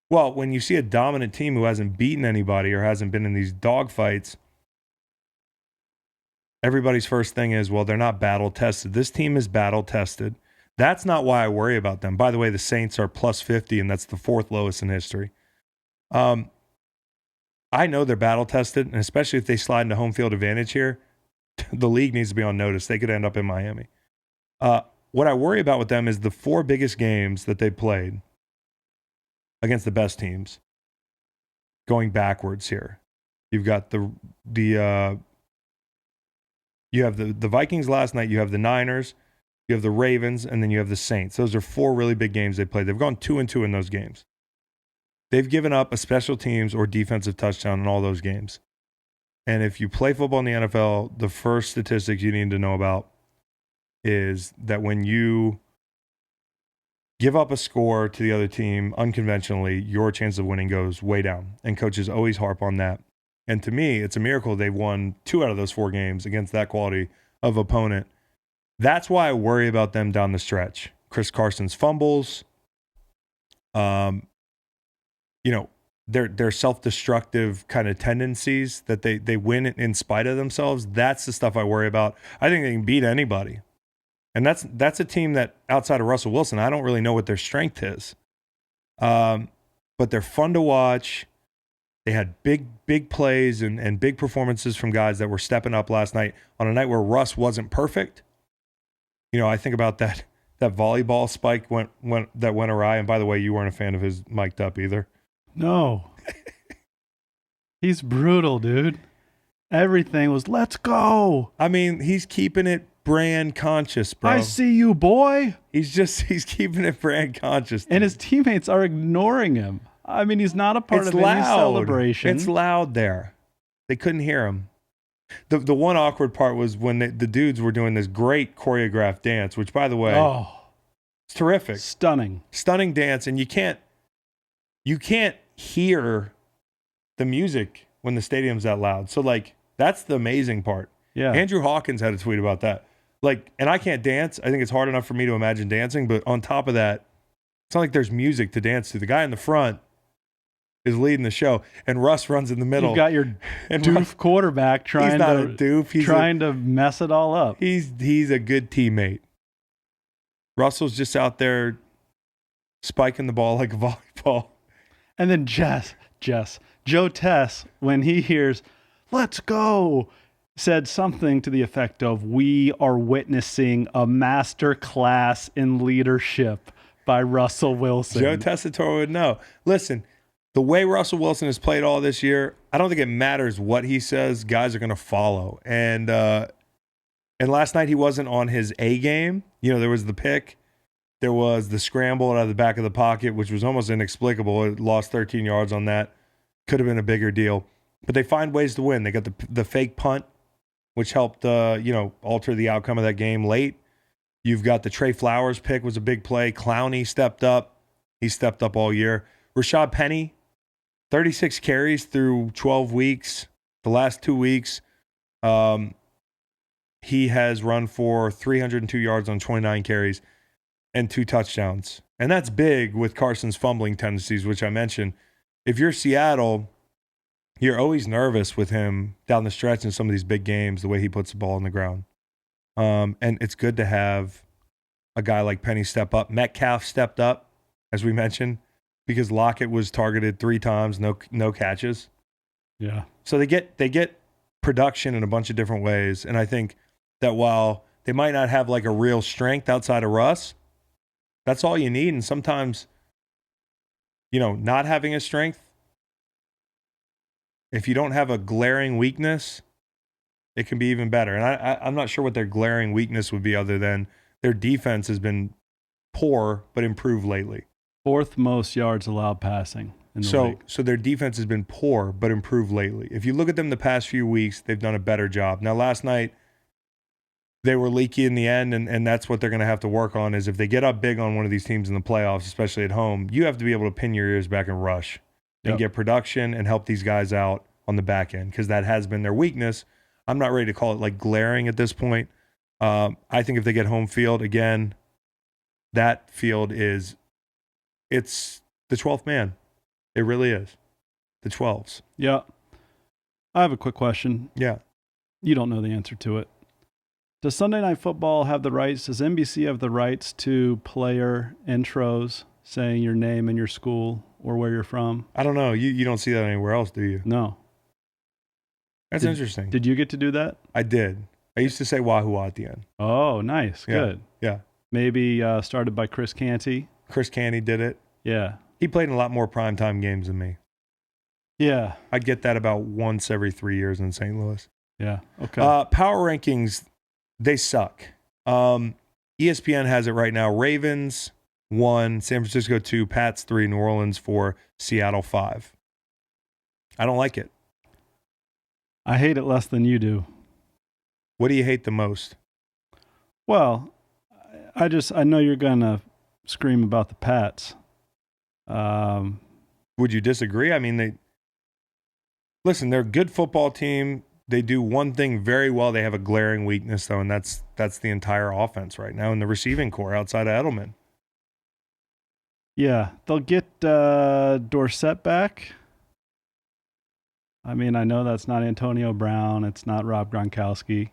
Speaker 1: Well, when you see a dominant team who hasn't beaten anybody or hasn't been in these dogfights, everybody's first thing is, well, they're not battle tested. This team is battle tested. That's not why I worry about them. By the way, the Saints are plus 50, and that's the 4th lowest in history. I know they're battle tested, and especially if they slide into home field advantage here, the league needs to be on notice. They could end up in Miami. What I worry about with them is the 4 biggest games that they played against the best teams going backwards here. You've got you have the Vikings last night, you have the Niners, you have the Ravens, and then you have the Saints. Those are 4 really big games they played. They've gone 2-2 in those games. They've given up a special teams or defensive touchdown in all those games. And if you play football in the NFL, the first statistics you need to know about is that when you give up a score to the other team unconventionally, your chance of winning goes way down. And coaches always harp on that. And to me, it's a miracle they've won 2 out of those 4 games against that quality of opponent. That's why I worry about them down the stretch. Chris Carson's fumbles, their self-destructive kind of tendencies that they win in spite of themselves. That's the stuff I worry about. I think they can beat anybody. And that's a team that outside of Russell Wilson, I don't really know what their strength is. But they're fun to watch. They had big plays and big performances from guys that were stepping up last night on a night where Russ wasn't perfect. I think about that volleyball spike that went awry. And by the way, you weren't a fan of his mic'd up either.
Speaker 2: No. He's brutal, dude. Everything was, let's go.
Speaker 1: I mean, he's keeping it brand conscious, bro.
Speaker 2: I see you, boy.
Speaker 1: He's keeping it brand conscious.
Speaker 2: And his teammates are ignoring him. I mean, he's not a part of any celebration.
Speaker 1: It's loud there. They couldn't hear him. The one awkward part was when the dudes were doing this great choreographed dance, which, by the way, it's terrific. Stunning dance. And you can't hear the music when the stadium's that loud. So, that's the amazing part.
Speaker 2: Yeah.
Speaker 1: Andrew Hawkins had a tweet about that. And I can't dance. I think it's hard enough for me to imagine dancing. But on top of that, it's not like there's music to dance to. The guy in the front is leading the show, and Russ runs in the middle.
Speaker 2: You've got your doof quarterback trying
Speaker 1: he's not a doof. He's
Speaker 2: trying to mess it all up.
Speaker 1: He's a good teammate. Russell's just out there spiking the ball like a volleyball.
Speaker 2: And then Joe Tess, when he hears, let's go, said something to the effect of, we are witnessing a master class in leadership by Russell Wilson.
Speaker 1: Joe Tessitore would know. Listen, the way Russell Wilson has played all this year, I don't think it matters what he says. Guys are going to follow. And last night he wasn't on his A game. There was the pick. There was the scramble out of the back of the pocket, which was almost inexplicable. It lost 13 yards on that. Could have been a bigger deal. But they find ways to win. They got the fake punt, which helped alter the outcome of that game late. You've got the Trey Flowers pick was a big play. Clowney stepped up. He stepped up all year. Rashad Penny, 36 carries through 12 weeks. The last 2 weeks, he has run for 302 yards on 29 carries and 2 touchdowns. And that's big with Carson's fumbling tendencies, which I mentioned. If you're Seattle, you're always nervous with him down the stretch in some of these big games, the way he puts the ball on the ground. And it's good to have a guy like Penny step up. Metcalf stepped up, as we mentioned, because Lockett was targeted 3 times, no catches.
Speaker 2: Yeah.
Speaker 1: So they get production in a bunch of different ways. And I think that while they might not have a real strength outside of Russ, that's all you need. And sometimes, not having a strength, if you don't have a glaring weakness, it can be even better. And I'm not sure what their glaring weakness would be other than their defense has been poor but improved lately.
Speaker 2: 4th most yards allowed passing in the league.
Speaker 1: So their defense has been poor but improved lately. If you look at them the past few weeks, they've done a better job. Now, last night, they were leaky in the end, and that's what they're going to have to work on is if they get up big on one of these teams in the playoffs, especially at home, you have to be able to pin your ears back and rush and get production and help these guys out on the back end because that has been their weakness. I'm not ready to call it glaring at this point. I think if they get home field, again, that field it's the 12th man. It really is. The 12s.
Speaker 2: Yeah. I have a quick question.
Speaker 1: Yeah.
Speaker 2: You don't know the answer to it. Does Sunday Night Football have the rights? Does NBC have the rights to player intros saying your name and your school or where you're from?
Speaker 1: I don't know. You don't see that anywhere else, do you?
Speaker 2: No.
Speaker 1: That's interesting.
Speaker 2: Did you get to do that?
Speaker 1: I did. I used to say Wahoo at the end.
Speaker 2: Oh, nice.
Speaker 1: Yeah.
Speaker 2: Good.
Speaker 1: Yeah.
Speaker 2: Maybe started by Chris Canty.
Speaker 1: Chris Canty did it.
Speaker 2: Yeah.
Speaker 1: He played in a lot more primetime games than me.
Speaker 2: Yeah.
Speaker 1: I'd get that about once every 3 years in St. Louis.
Speaker 2: Yeah. Okay.
Speaker 1: Power rankings, they suck. ESPN has it right now. Ravens 1, San Francisco 2, Pats 3, New Orleans 4, Seattle 5. I don't like it.
Speaker 2: I hate it less than you do.
Speaker 1: What do you hate the most?
Speaker 2: Well, I know you're going to scream about the Pats.
Speaker 1: Would you disagree? I mean, they're a good football team. They do one thing very well. They have a glaring weakness, though, and that's the entire offense right now in the receiving core outside of Edelman.
Speaker 2: Yeah, they'll get Dorsett back. I mean, I know that's not Antonio Brown. It's not Rob Gronkowski.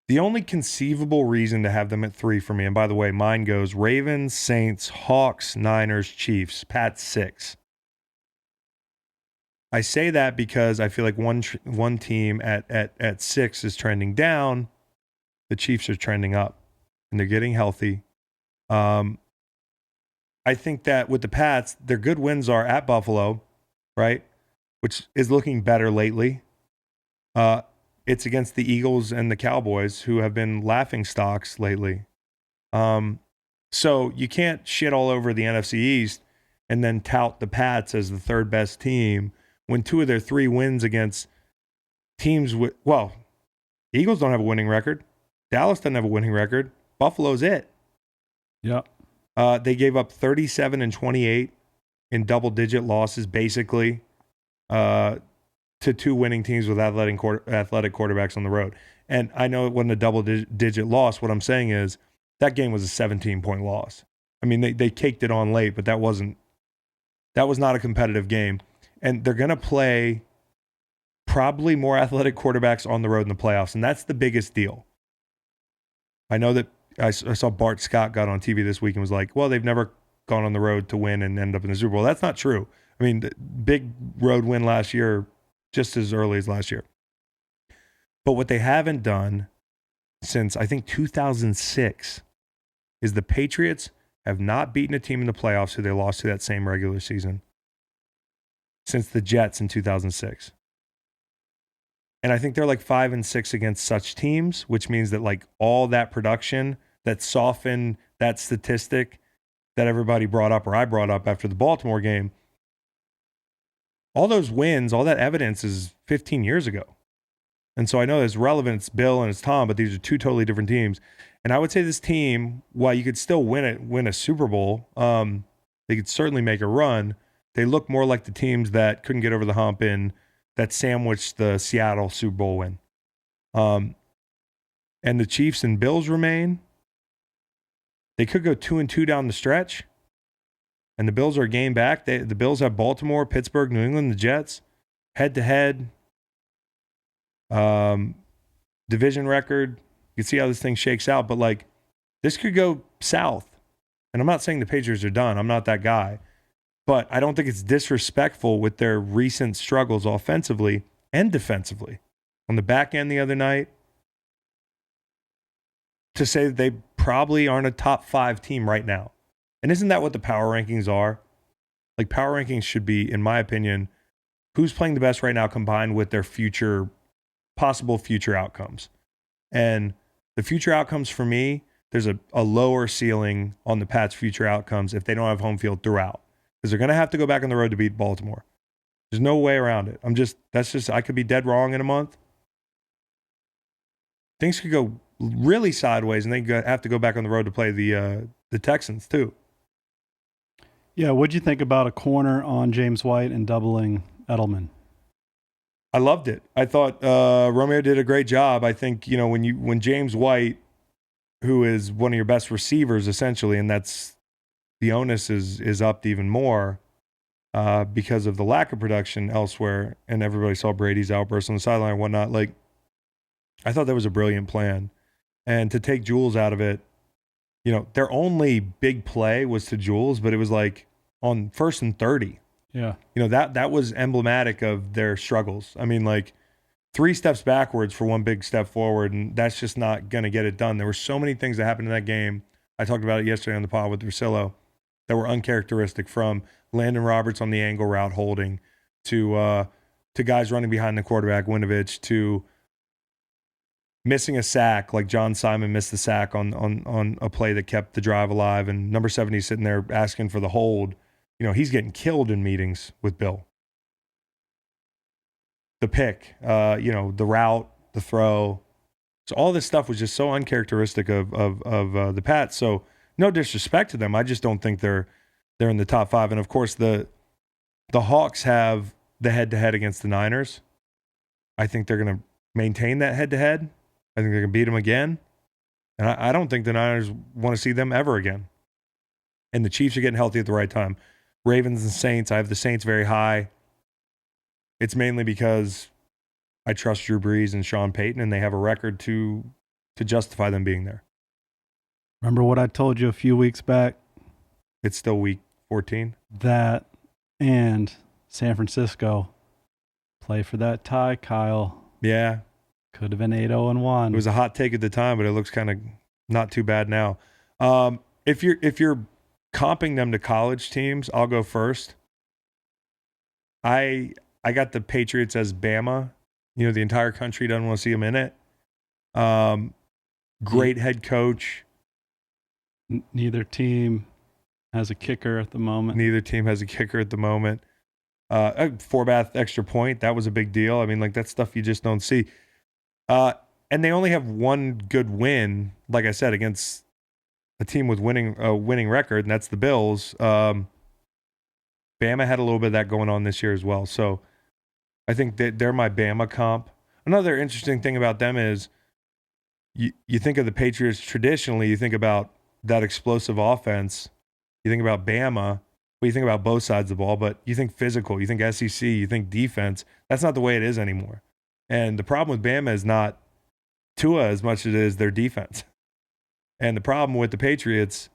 Speaker 1: The only conceivable reason to have them at 3 for me, and by the way, mine goes Ravens, Saints, Hawks, Niners, Chiefs, Pats 6. I say that because I feel like one team at 6 is trending down. The Chiefs are trending up, and they're getting healthy. I think that with the Pats, their good wins are at Buffalo, right, which is looking better lately. It's against the Eagles and the Cowboys, who have been laughing stocks lately. So you can't shit all over the NFC East and then tout the Pats as the third best team when 2 of their 3 wins against teams with, well, Eagles don't have a winning record. Dallas doesn't have a winning record. Buffalo's it.
Speaker 2: Yep.
Speaker 1: They gave up 37 and 28 in double-digit losses, basically, to 2 winning teams with athletic quarterbacks on the road. And I know it wasn't a double-digit loss. What I'm saying is that game was a 17-point loss. I mean, they caked it on late, but that was not a competitive game. And they're going to play probably more athletic quarterbacks on the road in the playoffs, and that's the biggest deal. I know that I saw Bart Scott got on TV this week and was like, well, they've never gone on the road to win and end up in the Super Bowl. That's not true. I mean, the big road win last year, just as early as last year. But what they haven't done since, I think, 2006 is the Patriots have not beaten a team in the playoffs who they lost to that same regular season since the Jets in 2006. And I think they're like 5-6 against such teams, which means that like all that production that softened that statistic that everybody brought up, or I brought up after the Baltimore game, all those wins, all that evidence is 15 years ago. And so I know it's relevant, it's Bill and it's Tom, but these are 2 totally different teams. And I would say this team, while you could still win a Super Bowl, they could certainly make a run. They look more like the teams that couldn't get over the hump in that sandwiched the Seattle Super Bowl win. And the Chiefs and Bills remain. They could go 2-2 down the stretch. And the Bills are a game back. The Bills have Baltimore, Pittsburgh, New England, the Jets. Head-to-head. Division record. You can see how this thing shakes out. But, like, this could go south. And I'm not saying the Patriots are done. I'm not that guy. But I don't think it's disrespectful with their recent struggles offensively and defensively. On the back end the other night, to say that they probably aren't a top 5 team right now. And isn't that what the power rankings are? Like, power rankings should be, in my opinion, who's playing the best right now combined with their possible future outcomes. And the future outcomes for me, there's a lower ceiling on the Pats' future outcomes if they don't have home field throughout. Because they're going to have to go back on the road to beat Baltimore. There's no way around it. I could be dead wrong in a month. Things could go really sideways, and they have to go back on the road to play the Texans too.
Speaker 2: Yeah, what'd you think about a corner on James White and doubling Edelman?
Speaker 1: I loved it. I thought Romeo did a great job. I think, when James White, who is one of your best receivers essentially, and that's the onus is upped even more because of the lack of production elsewhere, and everybody saw Brady's outburst on the sideline and whatnot. Like, I thought that was a brilliant plan. And to take Jules out of it, their only big play was to Jules, but it was like on 1st and 30.
Speaker 2: Yeah.
Speaker 1: You know, that was emblematic of their struggles. I mean, like 3 steps backwards for one big step forward, and that's just not going to get it done. There were so many things that happened in that game. I talked about it yesterday on the pod with Russillo that were uncharacteristic, from Landon Roberts on the angle route holding to guys running behind the quarterback, Winovich, to missing a sack, like John Simon missed the sack on a play that kept the drive alive, and number 70 sitting there asking for the hold. You know, he's getting killed in meetings with Bill. The pick, the route, the throw. So all this stuff was just so uncharacteristic of the Pats. So no disrespect to them, I just don't think they're in the top 5. And of course, the Hawks have the head-to-head against the Niners. I think they're going to maintain that head-to-head. I think they're going to beat them again. And I don't think the Niners want to see them ever again. And the Chiefs are getting healthy at the right time. Ravens and Saints, I have the Saints very high. It's mainly because I trust Drew Brees and Sean Payton, and they have a record to justify them being there.
Speaker 2: Remember what I told you a few weeks back?
Speaker 1: It's still week 14.
Speaker 2: That and San Francisco play for that tie, Kyle.
Speaker 1: Yeah.
Speaker 2: Could have been 8-0-1.
Speaker 1: It was a hot take at the time, but it looks kind of not too bad now. If you're comping them to college teams, I'll go first. I got the Patriots as Bama. You know, the entire country doesn't want to see them in it. Great head coach.
Speaker 2: Neither team has a kicker at the moment.
Speaker 1: Forbath extra point, that was a big deal. I mean, like, that's stuff you just don't see. And they only have one good win, like I said, against a team with winning record, and that's the Bills. Bama had a little bit of that going on this year as well. So I think that they're my Bama comp. Another interesting thing about them is you think of the Patriots traditionally, you think about that explosive offense. You think about Bama, well, you think about both sides of the ball, but you think physical, you think SEC, you think defense. That's not the way it is anymore. And the problem with Bama is not Tua as much as it is their defense. And the problem with the Patriots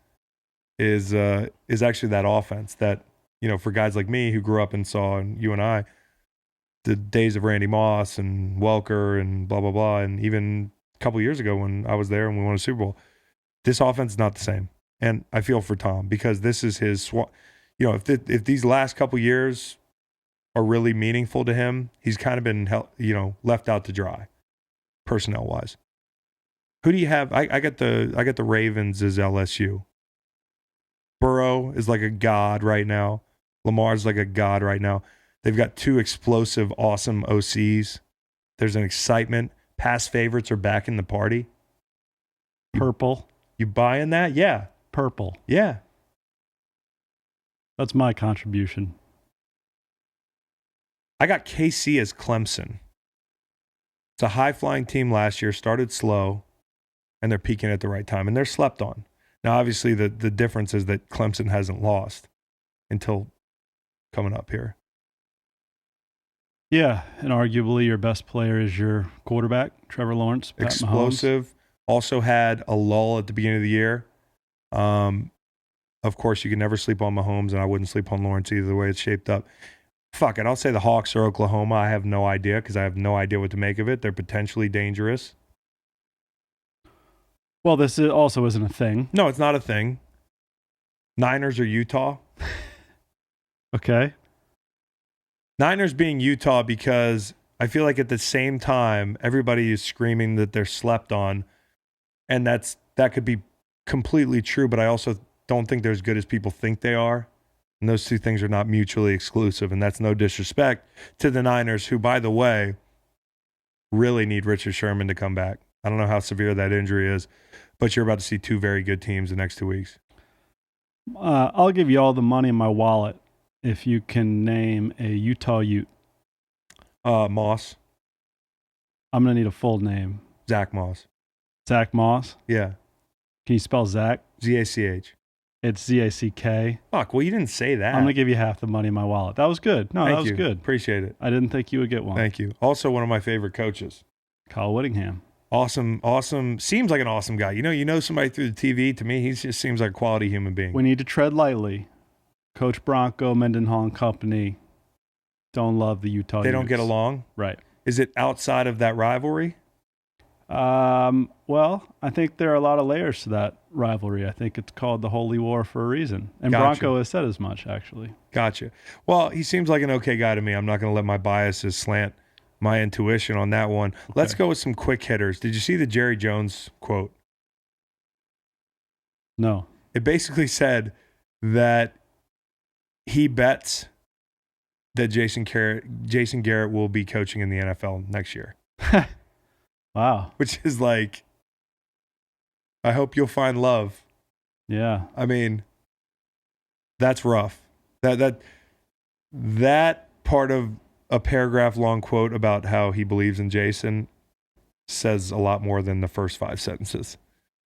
Speaker 1: is actually that offense that, you know, for guys like me who grew up and saw, and you and I, the days of Randy Moss and Welker and blah, blah, blah, and even a couple years ago when I was there and we won a Super Bowl, this offense is not the same. And I feel for Tom because this is his, you know, if these last couple years are really meaningful to him, he's kind of been, left out to dry, personnel-wise. Who do you have? I got the Ravens as LSU. Burrow is like a god right now. Lamar's like a god right now. They've got 2 explosive, awesome OCs. There's an excitement. Past favorites are back in the party.
Speaker 2: Purple.
Speaker 1: You buying that? Yeah.
Speaker 2: Purple.
Speaker 1: Yeah.
Speaker 2: That's my contribution.
Speaker 1: I got KC as Clemson. It's a high-flying team last year, started slow, and they're peaking at the right time, and they're slept on. Now, obviously, the difference is that Clemson hasn't lost until coming up here.
Speaker 2: Yeah, and arguably your best player is your quarterback, Trevor Lawrence. Pat
Speaker 1: Explosive.
Speaker 2: Mahomes.
Speaker 1: Also had a lull at the beginning of the year. Of course, you can never sleep on Mahomes, and I wouldn't sleep on Lawrence either, the way it's shaped up. Fuck it, I'll say the Hawks or Oklahoma. I have no idea because I have no idea what to make of it. They're potentially dangerous.
Speaker 2: Well, this also isn't a thing.
Speaker 1: No, it's not a thing. Niners or Utah.
Speaker 2: Okay.
Speaker 1: Niners being Utah because I feel like at the same time, everybody is screaming that they're slept on, and that could be completely true, but I also don't think they're as good as people think they are. And those two things are not mutually exclusive, and that's no disrespect to the Niners, who, by the way, really need Richard Sherman to come back. I don't know how severe that injury is, but you're about to see 2 very good teams the next 2 weeks.
Speaker 2: I'll give you all the money in my wallet if you can name a Utah Ute.
Speaker 1: Moss.
Speaker 2: I'm going to need a full name.
Speaker 1: Zach Moss.
Speaker 2: Zach Moss?
Speaker 1: Yeah.
Speaker 2: Can you spell Zach?
Speaker 1: Z-A-C-H.
Speaker 2: It's Z-A-C-K.
Speaker 1: Fuck, well, you didn't say that.
Speaker 2: I'm going to give you half the money in my wallet. That was good. No, that was good.
Speaker 1: Appreciate it.
Speaker 2: I didn't think you would get one.
Speaker 1: Thank you. Also, one of my favorite coaches.
Speaker 2: Kyle Whittingham.
Speaker 1: Awesome. Seems like an awesome guy. You know somebody through the TV. To me, he just seems like a quality human being.
Speaker 2: We need to tread lightly. Coach Bronco, Mendenhall and company don't love the Utah
Speaker 1: They don't
Speaker 2: Utes.
Speaker 1: get along?
Speaker 2: Right.
Speaker 1: Is it outside of that rivalry?
Speaker 2: Well, I think there are a lot of layers to that rivalry. I think it's called the Holy War for a reason. And
Speaker 1: Gotcha.
Speaker 2: Bronco has said as much, actually.
Speaker 1: Gotcha. Well, he seems like an okay guy to me. I'm not going to let my biases slant my intuition on that one. Okay. Let's go with some quick hitters. Did you see the Jerry Jones quote?
Speaker 2: No.
Speaker 1: It basically said that he bets that Jason Garrett will be coaching in the NFL next year.
Speaker 2: Wow.
Speaker 1: Which is like, I hope you'll find love.
Speaker 2: Yeah.
Speaker 1: I mean, that's rough. That part of a paragraph long quote about how he believes in Jason says a lot more than the first 5 sentences.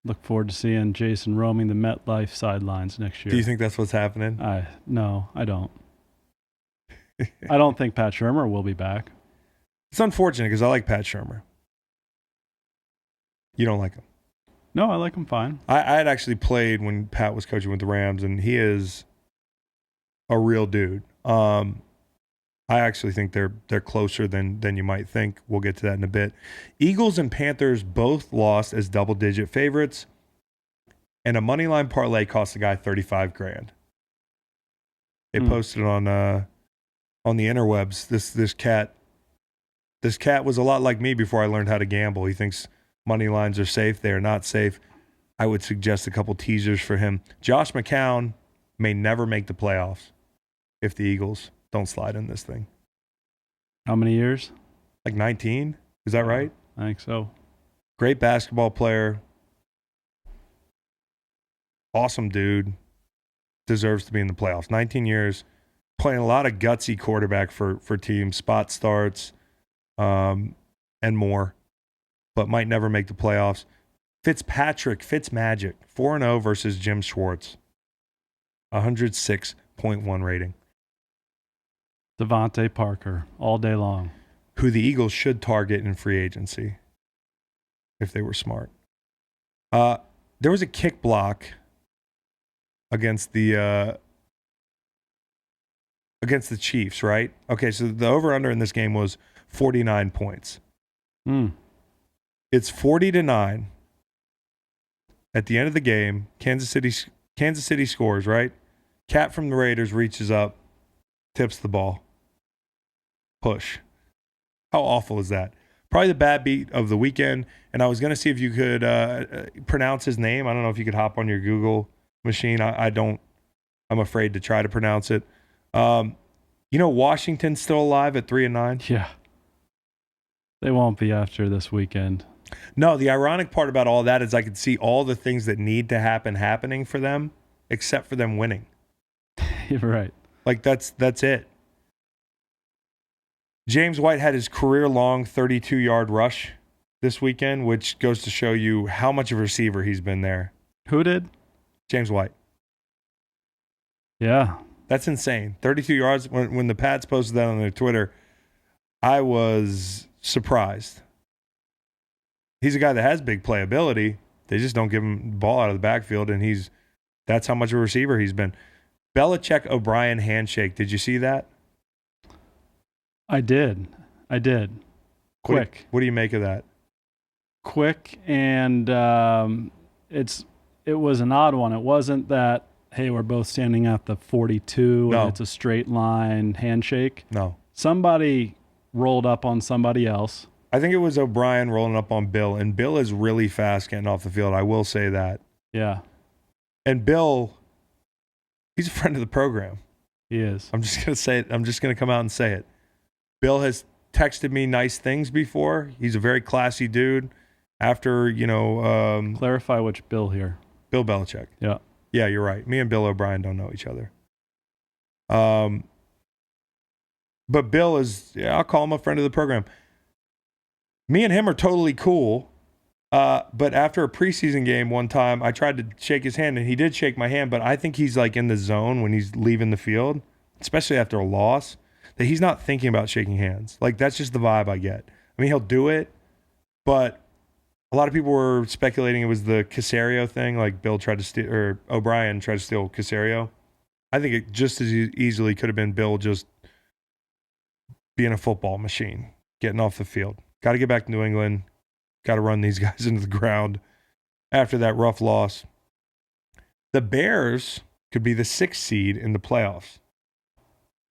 Speaker 2: Look forward to seeing Jason roaming the MetLife sidelines next year.
Speaker 1: Do you think that's what's happening?
Speaker 2: No, I don't. I don't think Pat Shurmur will be back.
Speaker 1: It's unfortunate because I like Pat Shurmur. You don't like him?
Speaker 2: No, I like him fine.
Speaker 1: I had actually played when Pat was coaching with the Rams, and he is a real dude. I actually think they're closer than you might think. We'll get to that in a bit. Eagles and Panthers both lost as double-digit favorites, and a moneyline parlay cost the guy $35,000. They posted on the interwebs. This cat was a lot like me before I learned how to gamble. He thinks money lines are safe. They are not safe. I would suggest a couple teasers for him. Josh McCown may never make the playoffs if the Eagles don't slide in this thing.
Speaker 2: How many years?
Speaker 1: Like 19? Is that right?
Speaker 2: I think so.
Speaker 1: Great basketball player. Awesome dude. Deserves to be in the playoffs. 19 years. Playing a lot of gutsy quarterback for teams. Spot starts and more. But might never make the playoffs. Fitzmagic, 4-0 versus Jim Schwartz. 106.1 rating.
Speaker 2: Devontae Parker, all day long.
Speaker 1: Who the Eagles should target in free agency if they were smart. There was a kick block against the Chiefs, right? Okay, so the over-under in this game was 49 points. It's 40-9. At the end of the game, Kansas City scores, right? Cat from the Raiders reaches up, tips the ball. Push. How awful is that? Probably the bad beat of the weekend. And I was going to see if you could pronounce his name. I don't know if you could hop on your Google machine. I don't. I'm afraid to try to pronounce it. Washington's still alive at 3-9?
Speaker 2: Yeah. They won't be after this weekend.
Speaker 1: No, the ironic part about all that is I could see all the things that need to happen happening for them, except for them winning.
Speaker 2: You're right.
Speaker 1: Like that's it. James White had his career-long 32-yard rush this weekend, which goes to show you how much of a receiver he's been there.
Speaker 2: Who did?
Speaker 1: James White.
Speaker 2: Yeah.
Speaker 1: That's insane. 32 yards. When the Pats posted that on their Twitter, I was surprised. He's a guy that has big playability. They just don't give him the ball out of the backfield, and that's how much of a receiver he's been. Belichick-O'Brien handshake. Did you see that?
Speaker 2: I did. Quick.
Speaker 1: What do you make of that?
Speaker 2: Quick, and it was an odd one. It wasn't that, hey, we're both standing at the 42 and it's a straight line handshake.
Speaker 1: No.
Speaker 2: Somebody rolled up on somebody else.
Speaker 1: I think it was O'Brien rolling up on Bill, and Bill is really fast getting off the field. I will say that.
Speaker 2: Yeah.
Speaker 1: And Bill, he's a friend of the program.
Speaker 2: He is.
Speaker 1: I'm just going to say it. I'm just going to come out and say it. Bill has texted me nice things before. He's a very classy dude. After,
Speaker 2: clarify which Bill here.
Speaker 1: Bill Belichick.
Speaker 2: Yeah.
Speaker 1: Yeah, you're right. Me and Bill O'Brien don't know each other. But Bill is, I'll call him a friend of the program. Me and him are totally cool. But after a preseason game one time, I tried to shake his hand, and he did shake my hand, but I think he's like in the zone when he's leaving the field, especially after a loss, that he's not thinking about shaking hands. Like, that's just the vibe I get. I mean, he'll do it, but a lot of people were speculating it was the Caserio thing, like Bill tried to steal, or O'Brien tried to steal Caserio. I think it just as easily could have been Bill just being a football machine, getting off the field. Got to get back to New England. Got to run these guys into the ground after that rough loss. The Bears could be the 6th seed in the playoffs.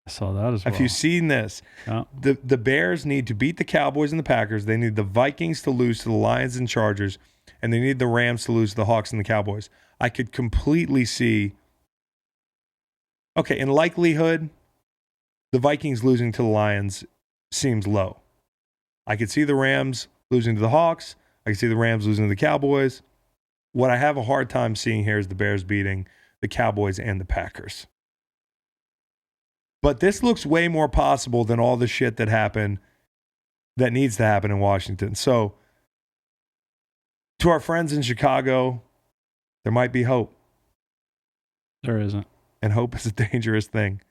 Speaker 2: I saw that as well.
Speaker 1: Have you seen this?
Speaker 2: Yeah.
Speaker 1: The Bears need to beat the Cowboys and the Packers. They need the Vikings to lose to the Lions and Chargers, and they need the Rams to lose to the Hawks and the Cowboys. I could completely see, okay, in likelihood, the Vikings losing to the Lions seems low. I could see the Rams losing to the Hawks. I could see the Rams losing to the Cowboys. What I have a hard time seeing here is the Bears beating the Cowboys and the Packers. But this looks way more possible than all the shit that happened that needs to happen in Washington. So, to our friends in Chicago, there might be hope.
Speaker 2: There isn't.
Speaker 1: And hope is a dangerous thing.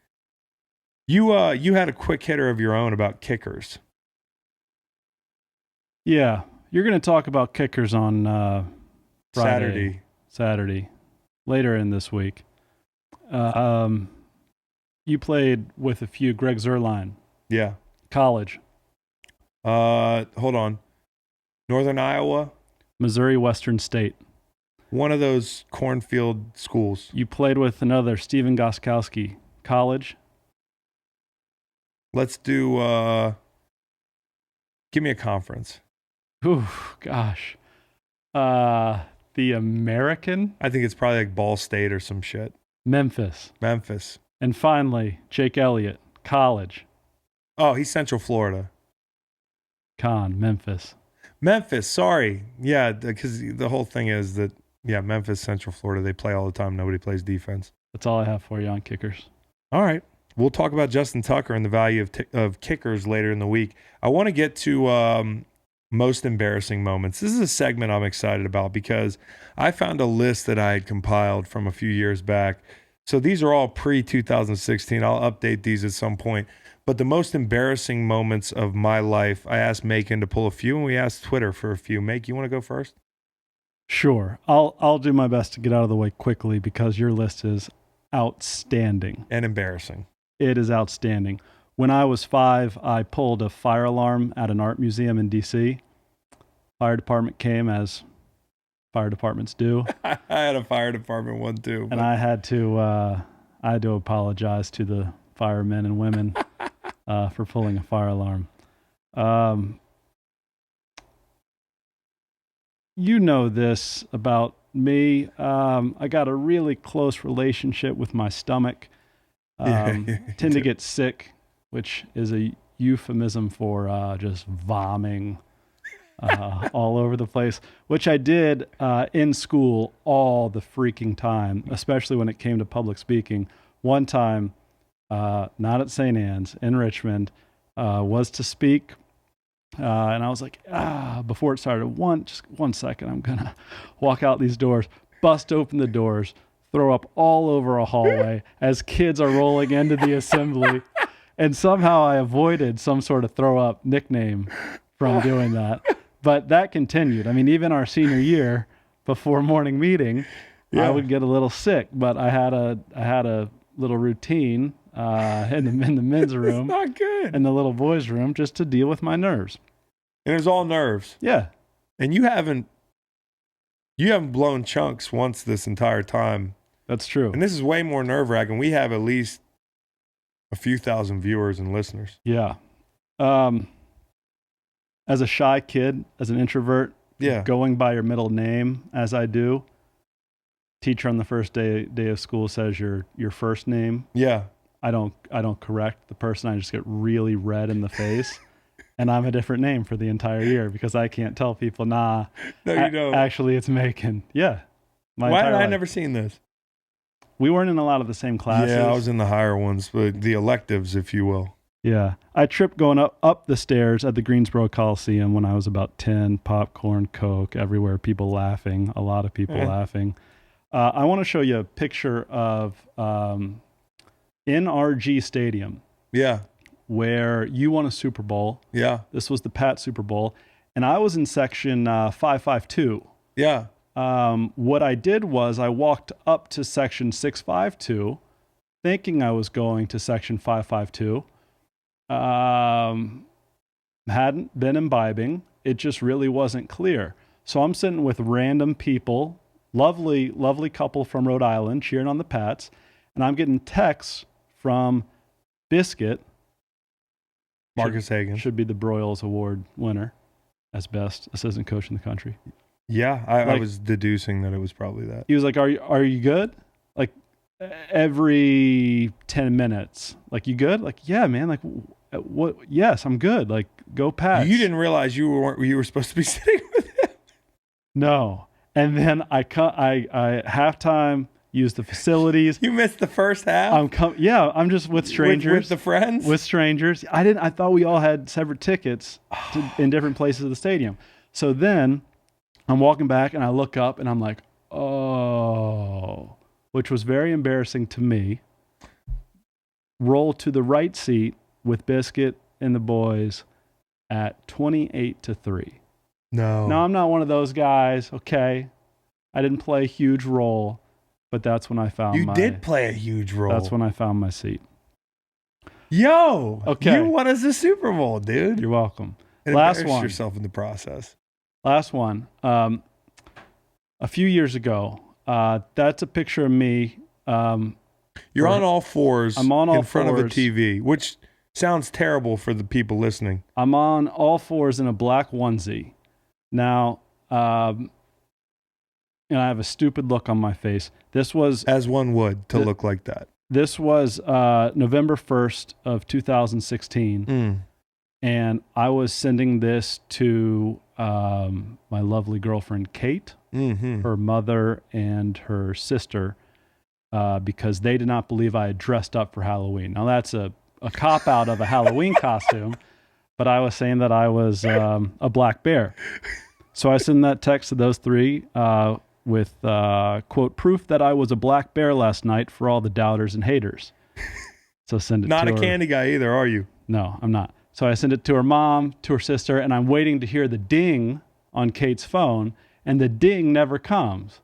Speaker 1: You had a quick hitter of your own about kickers.
Speaker 2: Yeah. You're going to talk about kickers on Friday. Saturday. Later in this week. You played with a few. Greg Zuerlein.
Speaker 1: Yeah.
Speaker 2: College.
Speaker 1: Hold on. Northern Iowa.
Speaker 2: Missouri Western State.
Speaker 1: One of those cornfield schools.
Speaker 2: You played with another, Stephen Gostkowski. College.
Speaker 1: Let's do, give me a conference.
Speaker 2: Ooh, gosh. The American.
Speaker 1: I think it's probably like Ball State or some shit.
Speaker 2: Memphis. And finally, Jake Elliott. College.
Speaker 1: Oh, he's Central Florida.
Speaker 2: Memphis.
Speaker 1: Sorry. Yeah, because the whole thing is that, yeah, Memphis, Central Florida, they play all the time. Nobody plays defense.
Speaker 2: That's all I have for you on kickers.
Speaker 1: All right. We'll talk about Justin Tucker and the value of kickers later in the week. I want to get to most embarrassing moments. This is a segment I'm excited about because I found a list that I had compiled from a few years back. So these are all pre-2016. I'll update these at some point. But the most embarrassing moments of my life, I asked Macon to pull a few, and we asked Twitter for a few. Make, you want to go first?
Speaker 2: Sure. I'll do my best to get out of the way quickly because your list is outstanding.
Speaker 1: And embarrassing.
Speaker 2: It is outstanding. When I was 5, I pulled a fire alarm at an art museum in D.C. Fire department came, as fire departments do.
Speaker 1: I had a fire department one too.
Speaker 2: And I had to apologize to the firemen and women for pulling a fire alarm. You know this about me. I got a really close relationship with my stomach. Tend to get sick, which is a euphemism for just vomiting all over the place, which I did in school all the freaking time, especially when it came to public speaking. One time, not at St. Anne's, in Richmond, was to speak. And I was like, before it started, just one second, I'm going to walk out these doors, bust open the doors, throw up all over a hallway as kids are rolling into the assembly. And somehow I avoided some sort of throw up nickname from doing that. But that continued. I mean, even our senior year, before morning meeting, I would get a little sick. But I had a little routine in the men's room,
Speaker 1: not good,
Speaker 2: in the little boys' room, just to deal with my nerves.
Speaker 1: And it was all nerves.
Speaker 2: Yeah.
Speaker 1: And you haven't blown chunks once this entire time.
Speaker 2: That's true.
Speaker 1: And this is way more nerve-wracking. We have at least a few thousand viewers and listeners.
Speaker 2: Yeah. As a shy kid, as an introvert, going by your middle name, as I do, teacher on the first day of school says your first name.
Speaker 1: Yeah.
Speaker 2: I don't correct the person. I just get really red in the face. And I'm a different name for the entire year because I can't tell people, no, you don't. Actually, it's Macon. Yeah.
Speaker 1: Why had I never seen this?
Speaker 2: We weren't in a lot of the same classes.
Speaker 1: Yeah, I was in the higher ones, but the electives, if you will.
Speaker 2: Yeah. I tripped going up the stairs at the Greensboro Coliseum when I was about 10, popcorn, Coke, everywhere, people laughing, a lot of people laughing. I want to show you a picture of NRG Stadium.
Speaker 1: Yeah.
Speaker 2: Where you won a Super Bowl.
Speaker 1: Yeah.
Speaker 2: This was the Pat Super Bowl. And I was in section 552.
Speaker 1: Yeah.
Speaker 2: What I did was I walked up to section 652 thinking I was going to section 552. Hadn't been imbibing. It just really wasn't clear. So I'm sitting with random people, lovely, lovely couple from Rhode Island cheering on the Pats. And I'm getting texts from Biscuit.
Speaker 1: Marcus Hagan.
Speaker 2: Should be the Broyles Award winner as best assistant coach in the country.
Speaker 1: Yeah, I was deducing that it was probably that.
Speaker 2: He was like, are you good? Like every 10 minutes. Like, you good? Like, yeah, man. Like, what? Yes, I'm good. Like, go Pats.
Speaker 1: You didn't realize you were supposed to be sitting with him.
Speaker 2: No. And then I halftime used the facilities.
Speaker 1: You missed the first half?
Speaker 2: I'm just with strangers.
Speaker 1: With the friends?
Speaker 2: With strangers. I thought we all had separate tickets in different places of the stadium. So then I'm walking back and I look up and I'm like, oh, which was very embarrassing to me. Roll to the right seat with Biscuit and the boys at 28-3.
Speaker 1: No.
Speaker 2: Now, I'm not one of those guys, okay? I didn't play a huge role, but that's when I found
Speaker 1: You did play a huge role.
Speaker 2: That's when I found my seat.
Speaker 1: Yo!
Speaker 2: Okay.
Speaker 1: You won us the Super Bowl, dude.
Speaker 2: You're welcome.
Speaker 1: And
Speaker 2: Last
Speaker 1: embarrassed
Speaker 2: one.
Speaker 1: yourself in the process.
Speaker 2: Last one. A few years ago, that's a picture of me.
Speaker 1: You're on all fours.
Speaker 2: I'm on all
Speaker 1: in front of a
Speaker 2: fours.
Speaker 1: TV, which sounds terrible for the people listening.
Speaker 2: I'm on all fours in a black onesie. Now, and I have a stupid look on my face. This was...
Speaker 1: As one would, to look like that.
Speaker 2: This was November 1st of 2016. And I was sending this to my lovely girlfriend, Kate, her mother, and her sister, because they did not believe I had dressed up for Halloween. Now, that's a cop-out of a Halloween costume, but I was saying that I was a black bear. So I sent that text to those three with, quote, proof that I was a black bear last night for all the doubters and haters. So send it
Speaker 1: Not
Speaker 2: to
Speaker 1: a
Speaker 2: her.
Speaker 1: candy guy either, are you?
Speaker 2: No, I'm not. So I sent it to her mom, to her sister, and I'm waiting to hear the ding on Kate's phone, and the ding never comes.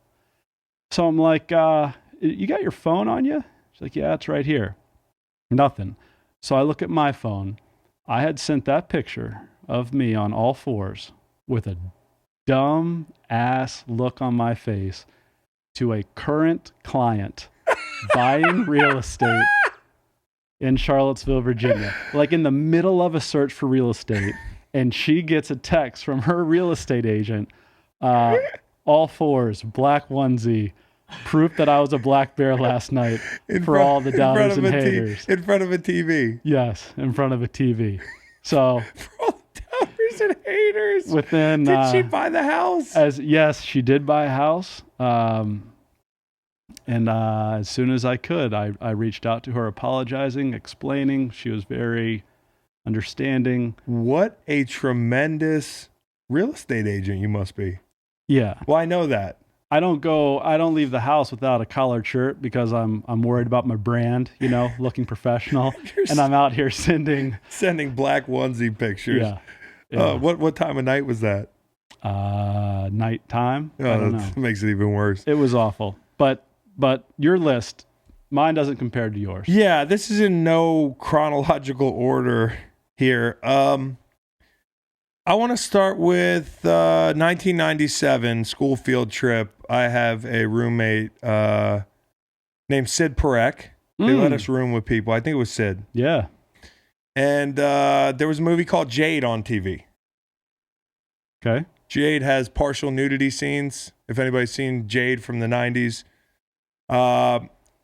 Speaker 2: So I'm like, you got your phone on you? She's like, yeah, it's right here. Nothing. So I look at my phone. I had sent that picture of me on all fours with a dumb ass look on my face to a current client buying real estate in Charlottesville, Virginia, like in the middle of a search for real estate. And she gets a text from her real estate agent, all fours, black onesie, proof that I was a black bear last night for all the doubters and haters.
Speaker 1: In front of a TV.
Speaker 2: Yes, in front of a TV. So
Speaker 1: For all the doubters and haters.
Speaker 2: within...
Speaker 1: Did she buy the house?
Speaker 2: Yes, she did buy a house. And as soon as I could, I reached out to her apologizing, explaining. She was very understanding.
Speaker 1: What a tremendous real estate agent you must be.
Speaker 2: Yeah.
Speaker 1: Well, I know that.
Speaker 2: I don't leave the house without a collared shirt because I'm worried about my brand, looking professional. And I'm out here sending
Speaker 1: black onesie pictures.
Speaker 2: Yeah.
Speaker 1: What time of night was that?
Speaker 2: Nighttime. I don't know.
Speaker 1: That makes it even worse.
Speaker 2: It was awful. But your list, mine doesn't compare to yours.
Speaker 1: Yeah, this is in no chronological order here. I want to start with 1997 school field trip. I have a roommate named Sid Perek. They let us room with people. I think it was Sid.
Speaker 2: Yeah.
Speaker 1: And there was a movie called Jade on TV.
Speaker 2: Okay.
Speaker 1: Jade has partial nudity scenes. If anybody's seen Jade from the 90s.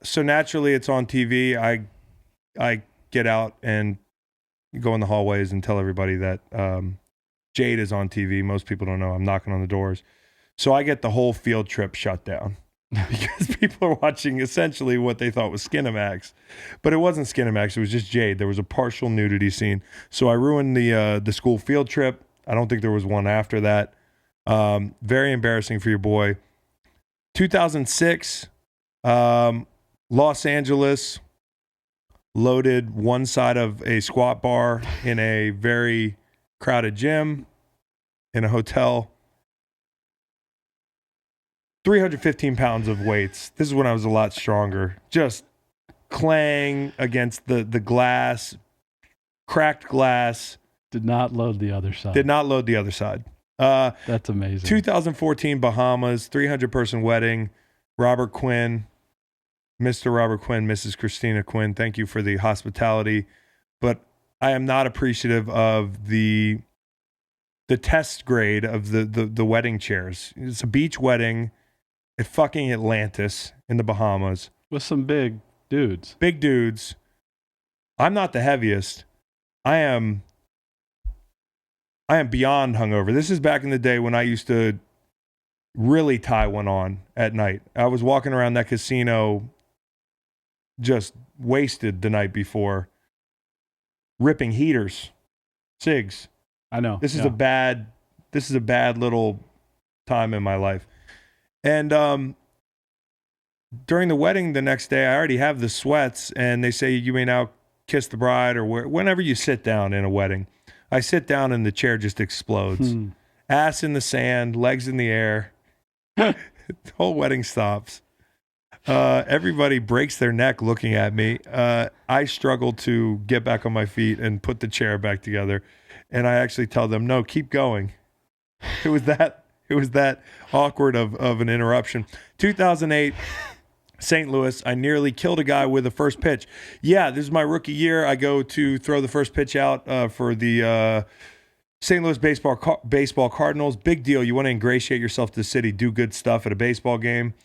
Speaker 1: So naturally it's on TV. I get out and go in the hallways and tell everybody that Jade is on TV. Most people don't know. I'm knocking on the doors. So I get the whole field trip shut down because people are watching essentially what they thought was Skinamax. But it wasn't Skinamax. It was just Jade. There was a partial nudity scene. So I ruined the school field trip. I don't think there was one after that. Very embarrassing for your boy. 2006, Los Angeles, loaded one side of a squat bar in a very crowded gym in a hotel. 315 pounds of weights. This is when I was a lot stronger. Just clang against the glass, cracked glass.
Speaker 2: Did not load the other side.
Speaker 1: Did not load the other side.
Speaker 2: That's amazing.
Speaker 1: 2014 Bahamas, 300-person wedding. Robert Quinn, Mr. Robert Quinn, Mrs. Christina Quinn, thank you for the hospitality. But I am not appreciative of the test grade of the wedding chairs. It's a beach wedding at fucking Atlantis in the Bahamas.
Speaker 2: With some big dudes.
Speaker 1: Big dudes. I'm not the heaviest. I am beyond hungover. This is back in the day when I used to really tie one on at night. I was walking around that casino just wasted the night before, ripping heaters, cigs.
Speaker 2: I know.
Speaker 1: This is a bad little time in my life. And during the wedding the next day, I already have the sweats, and they say you may now kiss the bride, or whenever you sit down in a wedding. I sit down and the chair just explodes. Ass in the sand, legs in the air. The whole wedding stops. Everybody breaks their neck looking at me. I struggle to get back on my feet and put the chair back together. And I actually tell them, no, keep going. It was that awkward of an interruption. 2008, St. Louis, I nearly killed a guy with a first pitch. Yeah, this is my rookie year. I go to throw the first pitch out for the St. Louis baseball Cardinals. Big deal. You want to ingratiate yourself to the city, do good stuff at a baseball game.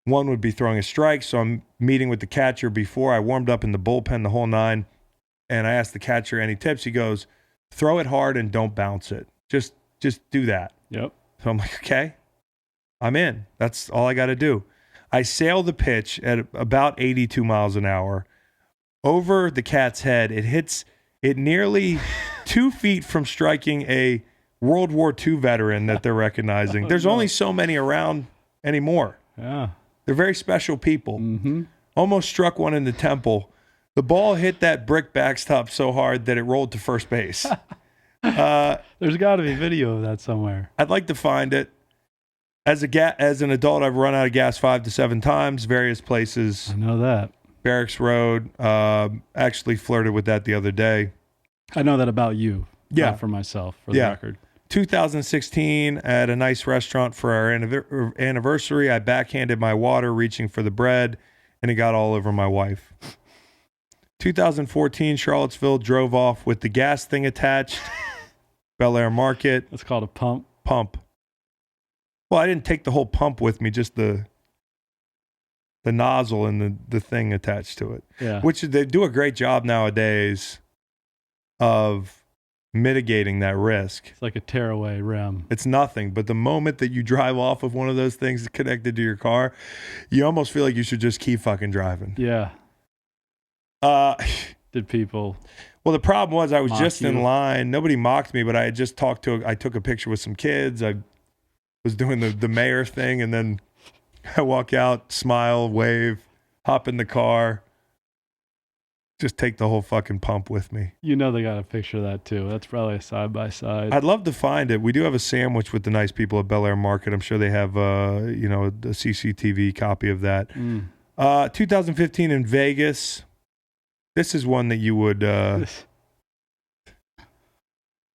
Speaker 1: One would be throwing a strike, so I'm meeting with the catcher before. I warmed up in the bullpen the whole nine, and I asked the catcher any tips. He goes, throw it hard and don't bounce it. Just do that.
Speaker 2: Yep.
Speaker 1: So I'm like, okay, I'm in. That's all I got to do. I sail the pitch at about 82 miles an hour over the cat's head. It hits it nearly 2 feet from striking a World War II veteran that they're recognizing. There's only so many around anymore.
Speaker 2: Yeah.
Speaker 1: They're very special people.
Speaker 2: Mm-hmm.
Speaker 1: Almost struck one in the temple. The ball hit that brick backstop so hard that it rolled to first base.
Speaker 2: There's got to be video of that somewhere.
Speaker 1: I'd like to find it. As an adult, I've run out of gas 5 to 7 times, various places.
Speaker 2: I know that.
Speaker 1: Barracks Road. Actually flirted with that the other day.
Speaker 2: I know that about you.
Speaker 1: Yeah.
Speaker 2: Not for myself, for the record.
Speaker 1: 2016, at a nice restaurant for our anniversary, I backhanded my water reaching for the bread, and it got all over my wife. 2014, Charlottesville, drove off with the gas thing attached. Bel Air Market.
Speaker 2: It's called a pump.
Speaker 1: Pump. Well, I didn't take the whole pump with me, just the nozzle and the thing attached to it.
Speaker 2: Yeah.
Speaker 1: Which they do a great job nowadays of mitigating that risk.
Speaker 2: It's like a tearaway rim.
Speaker 1: It's nothing, but the moment that you drive off of one of those things connected to your car, you almost feel like you should just keep fucking driving.
Speaker 2: Yeah. Did people?
Speaker 1: Well, the problem was I was just
Speaker 2: you?
Speaker 1: in line. Nobody mocked me, but I had just I took a picture with some kids. I was doing the mayor thing, and then I walk out, smile, wave, hop in the car, just take the whole fucking pump with me.
Speaker 2: You know they got a picture of that too. That's probably a side-by-side.
Speaker 1: I'd love to find it. We do have a sandwich with the nice people at Bel Air Market. I'm sure they have a CCTV copy of that. 2015 in Vegas. This is one that you would...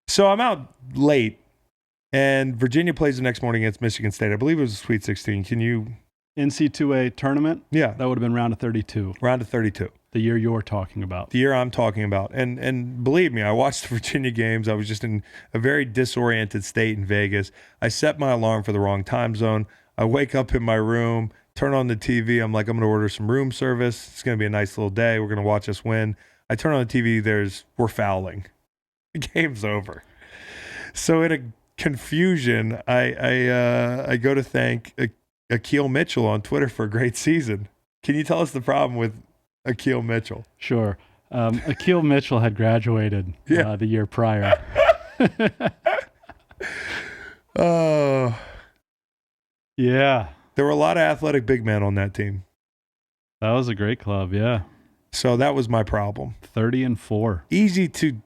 Speaker 1: So I'm out late, and Virginia plays the next morning against Michigan State. I believe it was a Sweet 16. Can you...
Speaker 2: NC2A tournament?
Speaker 1: Yeah.
Speaker 2: That would have been round of 32.
Speaker 1: Round of 32.
Speaker 2: The year you're talking about.
Speaker 1: The year I'm talking about. And believe me, I watched the Virginia games. I was just in a very disoriented state in Vegas. I set my alarm for the wrong time zone. I wake up in my room, turn on the TV. I'm like, I'm going to order some room service. It's going to be a nice little day. We're going to watch us win. I turn on the TV. We're fouling. The game's over. So in a confusion, I go to thank Akil Mitchell on Twitter for a great season. Can you tell us the problem with Akil Mitchell?
Speaker 2: Sure. Akil Mitchell had graduated the year prior.
Speaker 1: Oh.
Speaker 2: Yeah.
Speaker 1: There were a lot of athletic big men on that team.
Speaker 2: That was a great club, yeah.
Speaker 1: So that was my problem.
Speaker 2: 30-4.
Speaker 1: Easy to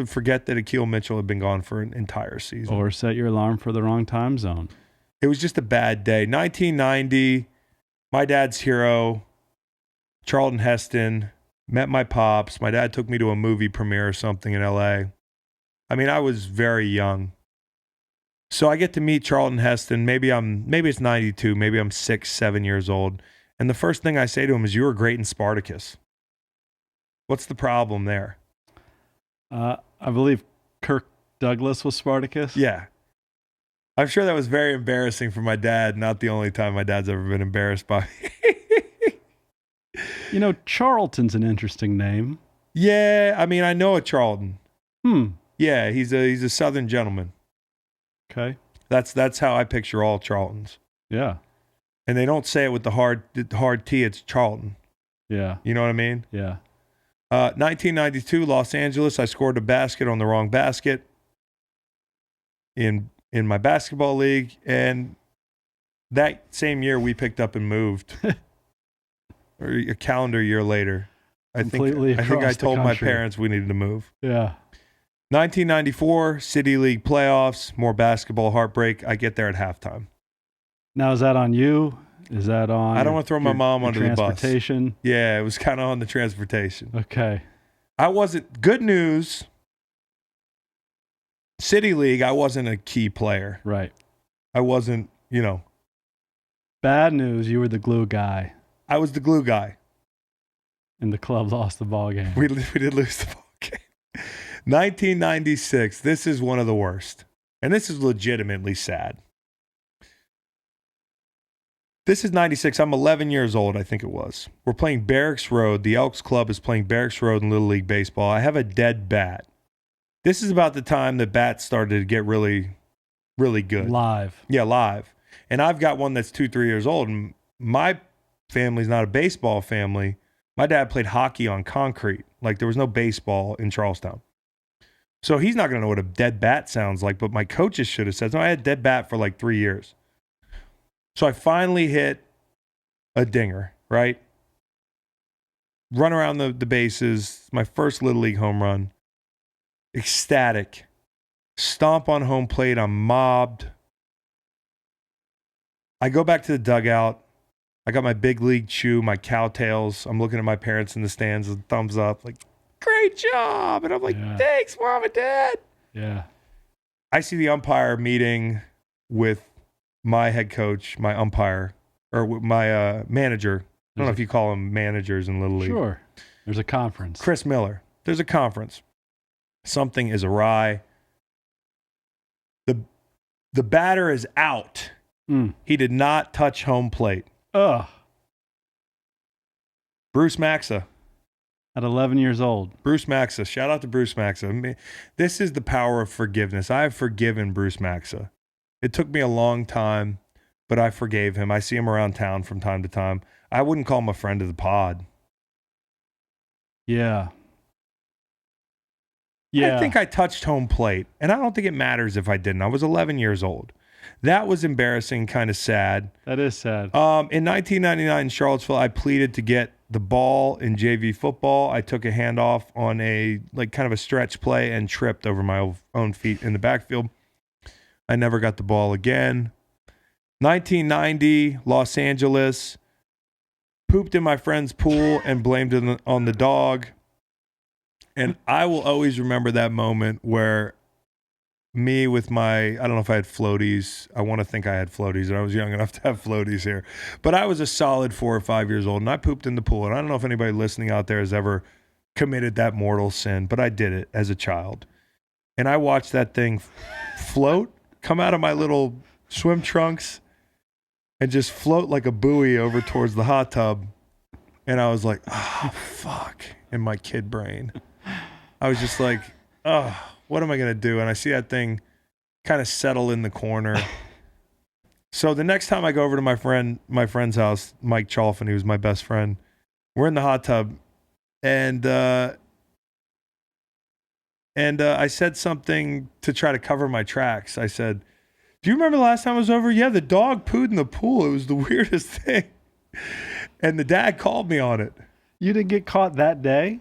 Speaker 1: forget that Akil Mitchell had been gone for an entire season.
Speaker 2: Or set your alarm for the wrong time zone.
Speaker 1: It was just a bad day. 1990, my dad's hero, Charlton Heston, met my pops. My dad took me to a movie premiere or something in LA. I mean, I was very young. So I get to meet Charlton Heston. Maybe it's 92, maybe I'm 6, 7 years old. And the first thing I say to him is, "You were great in Spartacus." What's the problem there?
Speaker 2: I believe Kirk Douglas was Spartacus.
Speaker 1: Yeah. I'm sure that was very embarrassing for my dad. Not the only time my dad's ever been embarrassed by me.
Speaker 2: You know, Charlton's an interesting name.
Speaker 1: Yeah, I mean, I know a Charlton.
Speaker 2: Hmm.
Speaker 1: Yeah, he's a Southern gentleman.
Speaker 2: Okay.
Speaker 1: That's how I picture all Charltons.
Speaker 2: Yeah.
Speaker 1: And they don't say it with the hard T. It's Charlton.
Speaker 2: Yeah.
Speaker 1: You know what I mean?
Speaker 2: Yeah.
Speaker 1: 1992, Los Angeles. I scored a basket on the wrong basket in my basketball league, and that same year we picked up and moved. Or a calendar year later, I think I told my parents we needed to move.
Speaker 2: Yeah.
Speaker 1: 1994, City League playoffs, more basketball heartbreak. I get there at halftime.
Speaker 2: Now, is that on you? Is that on?
Speaker 1: I don't want to throw my mom under the bus.
Speaker 2: Transportation?
Speaker 1: Yeah, it was kind of on the transportation.
Speaker 2: Okay.
Speaker 1: I wasn't, good news, City League, I wasn't a key player.
Speaker 2: Right.
Speaker 1: I wasn't,
Speaker 2: Bad news, you were the glue guy.
Speaker 1: I was the glue guy.
Speaker 2: And the club lost the ball game.
Speaker 1: We did lose the ball game. 1996, this is one of the worst. And this is legitimately sad. This is 96. I'm 11 years old, I think it was. We're playing Barracks Road. The Elks Club is playing Barracks Road in Little League Baseball. I have a dead bat. This is about the time that bats started to get really, really good.
Speaker 2: Live.
Speaker 1: Yeah, live. And I've got one that's 2-3 years old. And my family's not a baseball family. My dad played hockey on concrete. Like, there was no baseball in Charlestown. So he's not going to know what a dead bat sounds like, but my coaches should have said, no, I had a dead bat for like 3 years. So I finally hit a dinger, right? Run around the bases, my first Little League home run. Ecstatic. Stomp on home plate, I'm mobbed. I go back to the dugout. I got my big league chew, my cowtails. I'm looking at my parents in the stands with thumbs up, like, great job. And I'm like, thanks, Mom and Dad.
Speaker 2: Yeah.
Speaker 1: I see the umpire meeting with my head coach, my umpire, or my manager. I don't know if you call them managers in Little League.
Speaker 2: Sure. There's a conference.
Speaker 1: Chris Miller. There's a conference. Something is awry. The batter is out. He did not touch home plate.
Speaker 2: Ugh.
Speaker 1: Bruce Maxa.
Speaker 2: At 11 years old.
Speaker 1: Bruce Maxa. Shout out to Bruce Maxa. I mean, this is the power of forgiveness. I have forgiven Bruce Maxa. It took me a long time, but I forgave him. I see him around town from time to time. I wouldn't call him a friend of the pod.
Speaker 2: Yeah.
Speaker 1: I think I touched home plate, and I don't think it matters if I didn't. I was 11 years old. That was embarrassing, kind of sad.
Speaker 2: That is sad.
Speaker 1: In 1999 in Charlottesville, I pleaded to get the ball in JV football. I took a handoff on kind of a stretch play and tripped over my own feet in the backfield. I never got the ball again. 1990, Los Angeles. Pooped in my friend's pool and blamed it on the dog. And I will always remember that moment where me with I don't know if I had floaties. I want to think I had floaties, and I was young enough to have floaties here. But I was a solid 4 or 5 years old, and I pooped in the pool. And I don't know if anybody listening out there has ever committed that mortal sin, but I did it as a child. And I watched that thing float, come out of my little swim trunks, and just float like a buoy over towards the hot tub. And I was like, oh, fuck, in my kid brain. I was just like, oh, what am I going to do? And I see that thing kind of settle in the corner. So the next time I go over to my friend's house, Mike Chalfin, who was my best friend, we're in the hot tub. And I said something to try to cover my tracks. I said, do you remember the last time I was over? Yeah, the dog pooed in the pool. It was the weirdest thing. And the dad called me on it.
Speaker 2: You didn't get caught that day?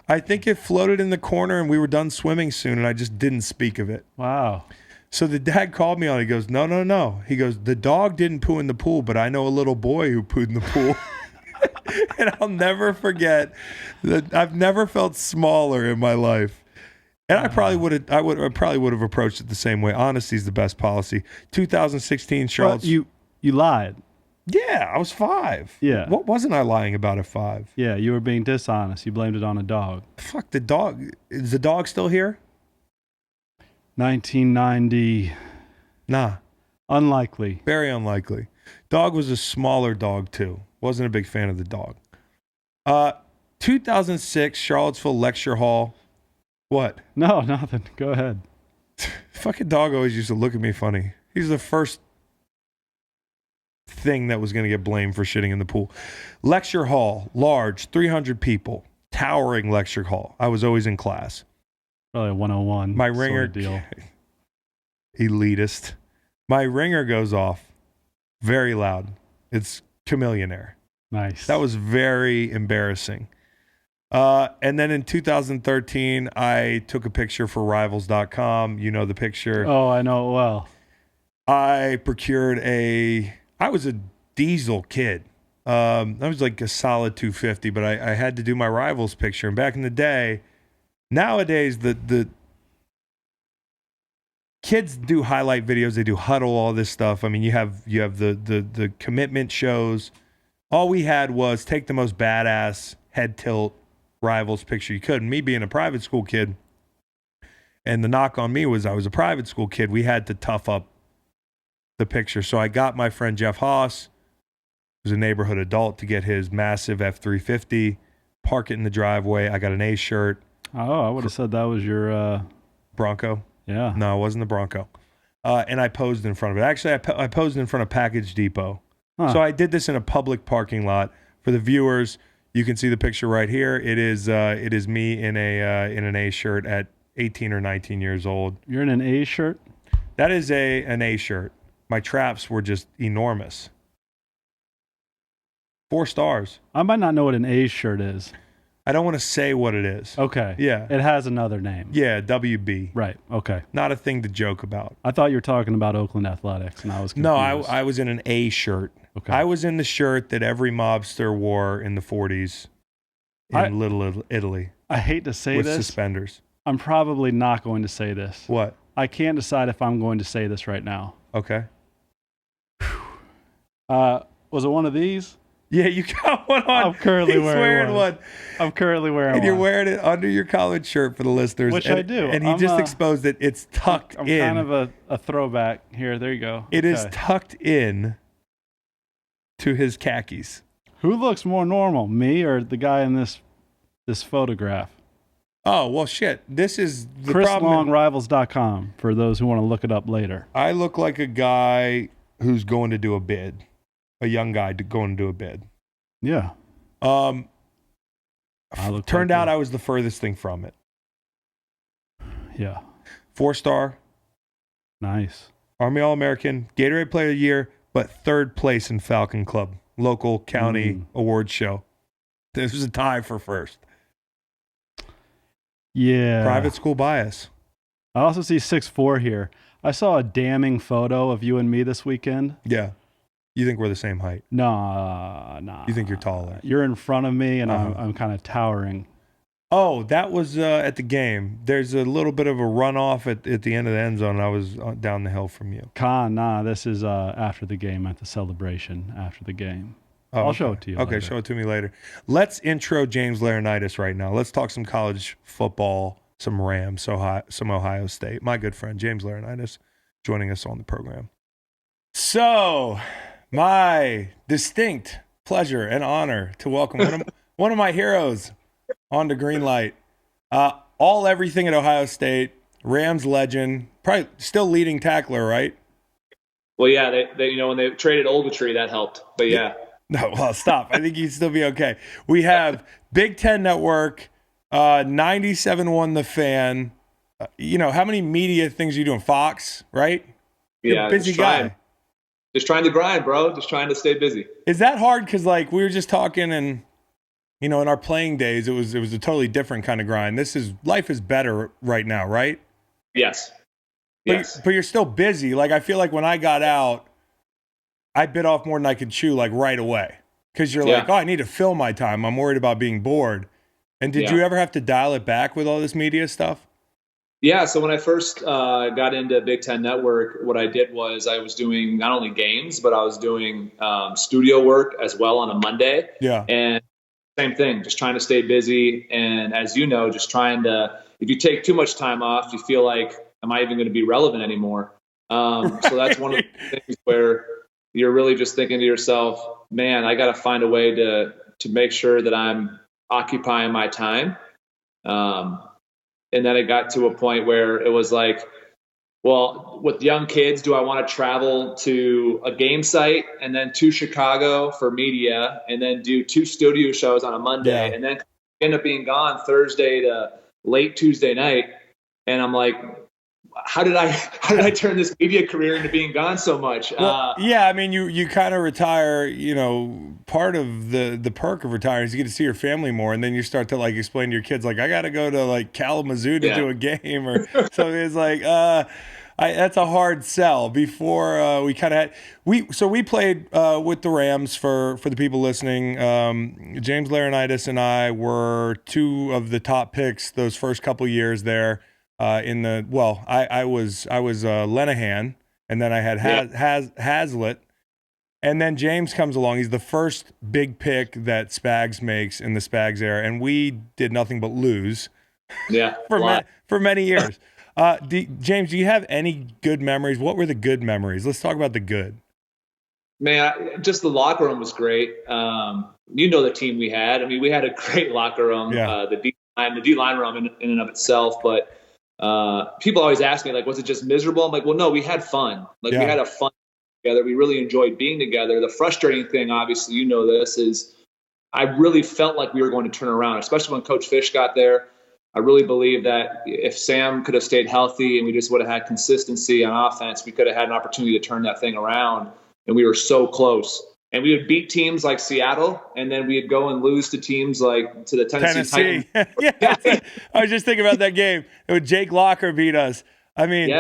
Speaker 1: I think it floated in the corner and we were done swimming soon and I just didn't speak of it.
Speaker 2: Wow.
Speaker 1: So the dad called me on it. He goes, no. He goes, the dog didn't poo in the pool, but I know a little boy who pooed in the pool. And I'll never forget that I've never felt smaller in my life. And I probably would have approached it the same way. Honesty is the best policy. 2016 Charlotte.
Speaker 2: You lied.
Speaker 1: Yeah, I was 5.
Speaker 2: Yeah.
Speaker 1: What wasn't I lying about at 5?
Speaker 2: Yeah, you were being dishonest. You blamed it on a dog.
Speaker 1: Fuck the dog. Is the dog still here?
Speaker 2: 1990.
Speaker 1: Nah.
Speaker 2: Unlikely.
Speaker 1: Very unlikely. Dog was a smaller dog too. Wasn't a big fan of the dog. 2006 Charlottesville Lecture Hall. What?
Speaker 2: No, nothing. Go ahead.
Speaker 1: Fucking dog always used to look at me funny. He's the first thing that was going to get blamed for shitting in the pool. Lecture hall, large, 300 people, towering lecture hall. I was always in class.
Speaker 2: Probably a 101.
Speaker 1: My ringer
Speaker 2: deal.
Speaker 1: Elitist. My ringer goes off very loud. It's Chameleonaire.
Speaker 2: Nice.
Speaker 1: That was very embarrassing. And then in 2013, I took a picture for Rivals.com. You know the picture.
Speaker 2: Oh, I know it well.
Speaker 1: I procured I was a diesel kid. I was like a solid 250, but I had to do my Rivals picture. And back in the day, nowadays the kids do highlight videos. They do huddle, all this stuff. I mean, you have the commitment shows. All we had was take the most badass head tilt Rivals picture you could. And me being a private school kid, and the knock on me was I was a private school kid. We had to tough up the picture. So I got my friend Jeff Haas, who's a neighborhood adult, to get his massive F-350, park it in the driveway. I got an A shirt.
Speaker 2: Oh, I would have said that was your
Speaker 1: Bronco.
Speaker 2: Yeah.
Speaker 1: No, it wasn't the Bronco. And I posed in front of it. Actually, I posed in front of Package Depot.
Speaker 2: Huh.
Speaker 1: So I did this in a public parking lot. For the viewers, you can see the picture right here. It is me in an A shirt at 18 or 19 years old.
Speaker 2: You're in an A shirt?
Speaker 1: That is an A shirt. My traps were just enormous. 4 stars.
Speaker 2: I might not know what an A shirt is.
Speaker 1: I don't want to say what it is.
Speaker 2: Okay.
Speaker 1: Yeah.
Speaker 2: It has another name.
Speaker 1: Yeah, WB.
Speaker 2: Right. Okay.
Speaker 1: Not a thing to joke about.
Speaker 2: I thought you were talking about Oakland Athletics, and I was confused.
Speaker 1: No, I was in an A shirt.
Speaker 2: Okay.
Speaker 1: I was in the shirt that every mobster wore in the 40s in Little Italy.
Speaker 2: I hate to say
Speaker 1: with
Speaker 2: this.
Speaker 1: Suspenders.
Speaker 2: I'm probably not going to say this.
Speaker 1: What?
Speaker 2: I can't decide if I'm going to say this right now.
Speaker 1: Okay.
Speaker 2: Was it one of these?
Speaker 1: Yeah, you got one on.
Speaker 2: I'm currently wearing
Speaker 1: one.
Speaker 2: I'm currently wearing
Speaker 1: And you're
Speaker 2: one.
Speaker 1: wearing it under your collared shirt for the listeners.
Speaker 2: Which
Speaker 1: and,
Speaker 2: I do.
Speaker 1: And he just exposed it. It's tucked
Speaker 2: I'm
Speaker 1: in.
Speaker 2: kind of a throwback here. There you go.
Speaker 1: It is tucked in to his khakis.
Speaker 2: Who looks more normal, me or the guy in this photograph?
Speaker 1: Oh, well, shit. This is the
Speaker 2: Chris
Speaker 1: problem.
Speaker 2: Long, Rivals.com, for those who want to look it up later.
Speaker 1: I look like a guy who's going to do a bid. A young guy going to do a bid.
Speaker 2: Yeah.
Speaker 1: Turned out I was the furthest thing from it.
Speaker 2: Yeah.
Speaker 1: 4-star.
Speaker 2: Nice.
Speaker 1: Army All-American. Gatorade Player of the Year, but 3rd place in Falcon Club. Local county awards show. This was a tie for 1st.
Speaker 2: Yeah.
Speaker 1: Private school bias.
Speaker 2: I also see 6'4" here. I saw a damning photo of you and me this weekend.
Speaker 1: Yeah. You think we're the same height?
Speaker 2: Nah.
Speaker 1: You think you're taller?
Speaker 2: You're in front of me, and I'm kind of towering.
Speaker 1: Oh, that was at the game. There's a little bit of a runoff at the end of the end zone. I was down the hill from you.
Speaker 2: Nah, this is after the game, at the celebration after the game.
Speaker 1: Oh,
Speaker 2: I'll show it to you
Speaker 1: Okay,
Speaker 2: later.
Speaker 1: show it to me later. Let's intro James Laurinaitis right now. Let's talk some college football, some Rams, some Ohio State. My good friend, James Laurinaitis, joining us on the program. So, my distinct pleasure and honor to welcome one of my heroes onto Greenlight. Everything at Ohio State, Rams legend, probably still leading tackler, right?
Speaker 3: Well, yeah, they when they traded Ogletree, that helped. But yeah.
Speaker 1: No, well, stop. I think you'd still be okay. We have Big Ten Network, 97.1 The Fan. How many media things are you doing? Fox, right? You're
Speaker 3: Yeah,
Speaker 1: a busy guy.
Speaker 3: Just trying to grind, bro. Just trying to stay busy.
Speaker 1: Is that hard? Because we were just talking, and in our playing days, it was a totally different kind of grind. Life is better right now, right?
Speaker 3: Yes.
Speaker 1: But you're still busy. I feel like when I got out, I bit off more than I could chew, right away. because you're like, oh, I need to fill my time. I'm worried about being bored. And did you ever have to dial it back with all this media stuff?
Speaker 3: Yeah, so when I first got into Big Ten Network, what I did was I was doing not only games, but I was doing studio work as well on a Monday.
Speaker 1: Yeah.
Speaker 3: And same thing, just trying to stay busy. And as you know, just trying to, if you take too much time off, you feel like, am I even going to be relevant anymore? So that's one of the things where you're really just thinking to yourself, man, I got to find a way to make sure that I'm occupying my time. And then it got to a point where it was like, well, with young kids, do I want to travel to a game site and then to Chicago for media and then do 2 studio shows on a Monday and then end up being gone Thursday to late Tuesday night? And I'm like, how did I turn this media career into being gone so much?
Speaker 1: Well, yeah, I mean, you kind of retire, part of the perk of retiring is you get to see your family more, and then you start to like explain to your kids, like, I got to go to like Kalamazoo to do a game, or so it's like, that's a hard sell. Before we kind of had, we played with the Rams for the people listening. James Laurinaitis and I were 2 of the top picks those first couple years there. I was Lenahan, and then I had Hazlitt, and then James comes along. He's the first big pick that Spags makes in the Spags era, and we did nothing but lose.
Speaker 3: Yeah,
Speaker 1: for many years. James, do you have any good memories? What were the good memories? Let's talk about the good.
Speaker 3: Man, just the locker room was great. The team we had. I mean, we had a great locker room.
Speaker 1: Yeah.
Speaker 3: The D line room in and of itself, but. People always ask me, like, was it just miserable? I'm like, well, no, we had fun. We had a fun together. We really enjoyed being together. The frustrating thing, obviously, this is I really felt like we were going to turn around, especially when Coach Fish got there. I really believe that if Sam could have stayed healthy and we just would have had consistency on offense, we could have had an opportunity to turn that thing around. And we were so close. And we would beat teams like Seattle, and then we'd go and lose to teams like to the Tennessee
Speaker 1: Titans. I was just thinking about that game. Jake Locker beat us. I mean,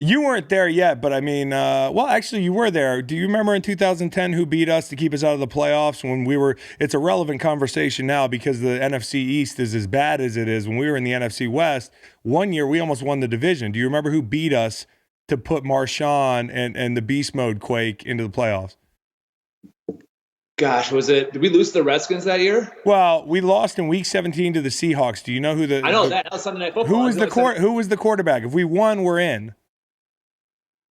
Speaker 1: you weren't there yet, but I mean, actually you were there. Do you remember in 2010 who beat us to keep us out of the playoffs when we were – it's a relevant conversation now because the NFC East is as bad as it is. When we were in the NFC West, one year we almost won the division. Do you remember who beat us to put Marshawn and the beast mode Quake into the playoffs?
Speaker 3: Gosh, did we lose to the Redskins that year?
Speaker 1: Well, we lost in week 17 to the Seahawks. Do you know who
Speaker 3: I know that was Sunday Night Football.
Speaker 1: Who was the quarterback? If we won, we're in.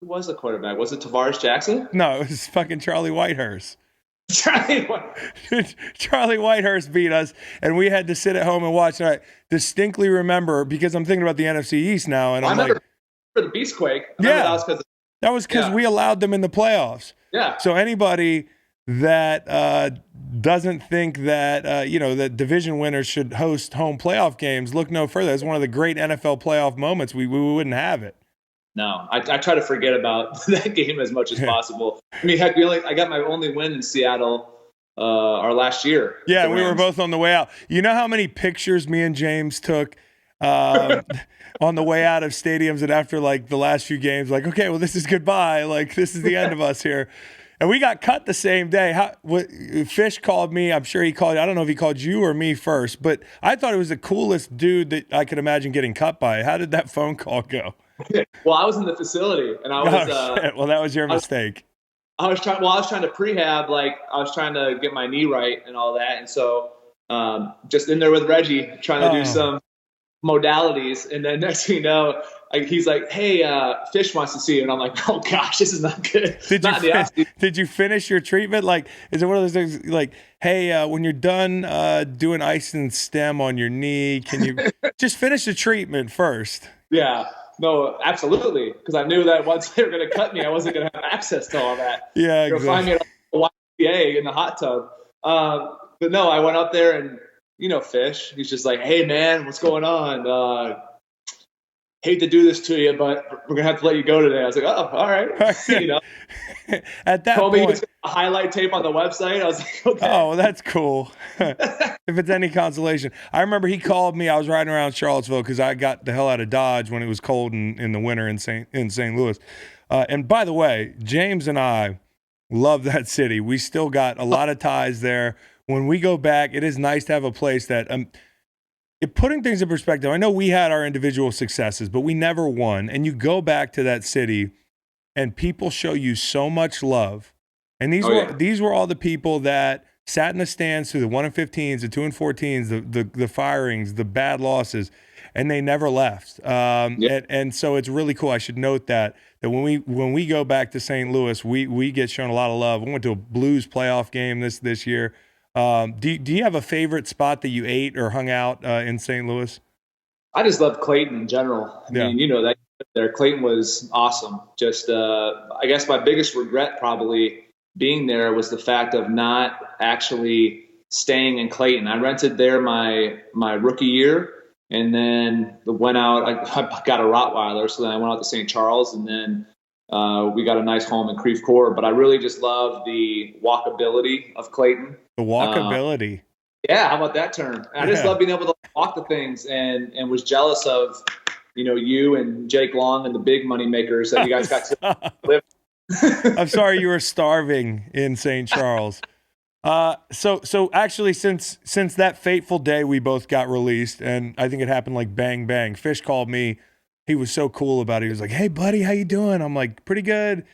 Speaker 3: Who was the quarterback? Was it Tavares Jackson?
Speaker 1: No, it was fucking Charlie Whitehurst.
Speaker 3: Charlie
Speaker 1: Whitehurst beat us, and we had to sit at home and watch. And I distinctly remember, because I'm thinking about the NFC East now, and I'm like,
Speaker 3: for the Beastquake.
Speaker 1: That was because we allowed them in the playoffs.
Speaker 3: Yeah.
Speaker 1: So anybody that doesn't think that that division winners should host home playoff games, look no further. It's one of the great NFL playoff moments. We wouldn't have it.
Speaker 3: No, I try to forget about that game as much as possible. I mean, heck, I got my only win in Seattle our last year.
Speaker 1: Yeah, we were both on the way out. You know how many pictures me and James took on the way out of stadiums, and after like the last few games, like, okay, well, this is goodbye. Like, this is the end of us here. And we got cut the same day. Fish called me. I'm sure he called you. I don't know if he called you or me first, but I thought it was the coolest dude that I could imagine getting cut by. How did that phone call go?
Speaker 3: Well, I was in the facility, and I was.
Speaker 1: Shit. Well, that was your mistake.
Speaker 3: I was trying to prehab. Like, I was trying to get my knee right and all that, and so just in there with Reggie, trying to do some modalities, and then next thing you know, he's like, "Hey, Fish wants to see you," and I'm like, "Oh gosh, this is not good."
Speaker 1: Did you finish your treatment? Like, is it one of those things like, "Hey, when you're done doing ice and stem on your knee, can you just finish the treatment first?"
Speaker 3: Yeah, no, absolutely, because I knew that once they were going to cut me, I wasn't going to have access to all that.
Speaker 1: Yeah,
Speaker 3: exactly. Find me at a YMCA in the hot tub. But no, I went up there and Fish. He's just like, "Hey man, what's going on? Hate to do this to you, but we're gonna have to let you go today." I was like, "Oh, all right."
Speaker 1: At that
Speaker 3: told
Speaker 1: point,
Speaker 3: me a highlight tape on the website. I was like, "Okay."
Speaker 1: Oh, that's cool. If it's any consolation, I remember he called me. I was riding around Charlottesville because I got the hell out of Dodge when it was cold in the winter in St. Louis. And by the way, James and I Love that city. We still got a lot of ties there. When we go back, it is nice to have a place that putting things in perspective. I know we had our individual successes, but we never won. And you go back to that city and people show you so much love. And these were all the people that sat in the stands through the 1-15s, the 2-14s, the firings, the bad losses, and they never left. And so it's really cool. I should note that when we go back to St. Louis, we get shown a lot of love. We went to a Blues playoff game this year. Do you have a favorite spot that you ate or hung out in St. Louis?
Speaker 3: I just love Clayton in general. I mean, that there, Clayton was awesome. Just, I guess my biggest regret probably being there was the fact of not actually staying in Clayton. I rented there my rookie year, and then went out. I got a Rottweiler, so then I went out to St. Charles, and then we got a nice home in Creve Coeur. But I really just love the walkability of Clayton.
Speaker 1: The walkability.
Speaker 3: Yeah, how about that term? I just love being able to walk the things, and was jealous of, you and Jake Long and the big money makers that you guys got to live.
Speaker 1: I'm sorry you were starving in St. Charles. So actually, since that fateful day we both got released, and I think it happened like bang bang. Fish called me. He was so cool about it. He was like, "Hey buddy, how you doing?" I'm like, "Pretty good."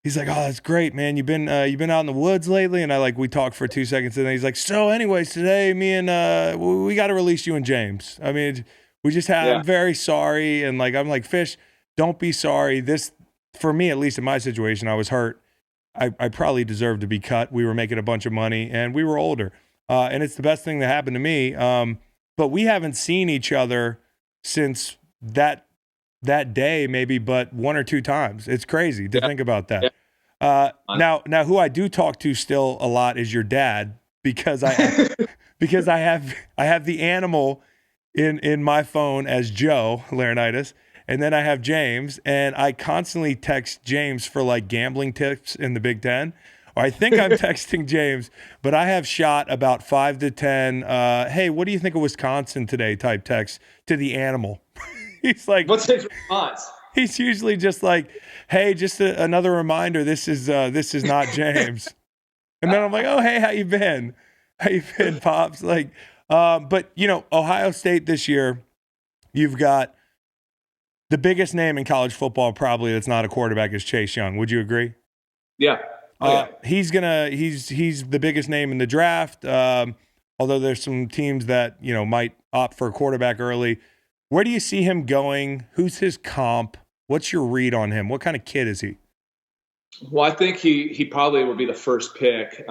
Speaker 1: He's like, "Oh, that's great, man. You've been out in the woods lately?" And we talked for 2 seconds, and then he's like, "So, anyways, today me and we got to release you and James. I mean, we just had. I'm very sorry." And I'm like, "Fish, don't be sorry. This, for me at least in my situation, I was hurt. I probably deserved to be cut. We were making a bunch of money, and we were older, and it's the best thing that happened to me. But we haven't seen each other since that day, maybe, but 1 or 2 times. It's crazy to think about that. Now, who I do talk to still a lot is your dad, because I have the animal in my phone as Joe Laurinaitis. And then I have James, and I constantly text James for gambling tips in the Big Ten. Or I think I'm texting James, but I have shot about 5 to 10, hey, what do you think of Wisconsin today type text to the animal. He's like,
Speaker 3: what's his response?
Speaker 1: He's usually just like, hey, just another reminder, this is not James. And then I'm like, oh, hey, how you been? How you been, Pops? But Ohio State this year, you've got the biggest name in college football probably that's not a quarterback is Chase Young. Would you agree?
Speaker 3: Yeah.
Speaker 1: He's the biggest name in the draft. Although there's some teams that, might opt for a quarterback early. Where do you see him going? Who's his comp? What's your read on him? What kind of kid is he?
Speaker 3: Well, I think he probably will be the first pick.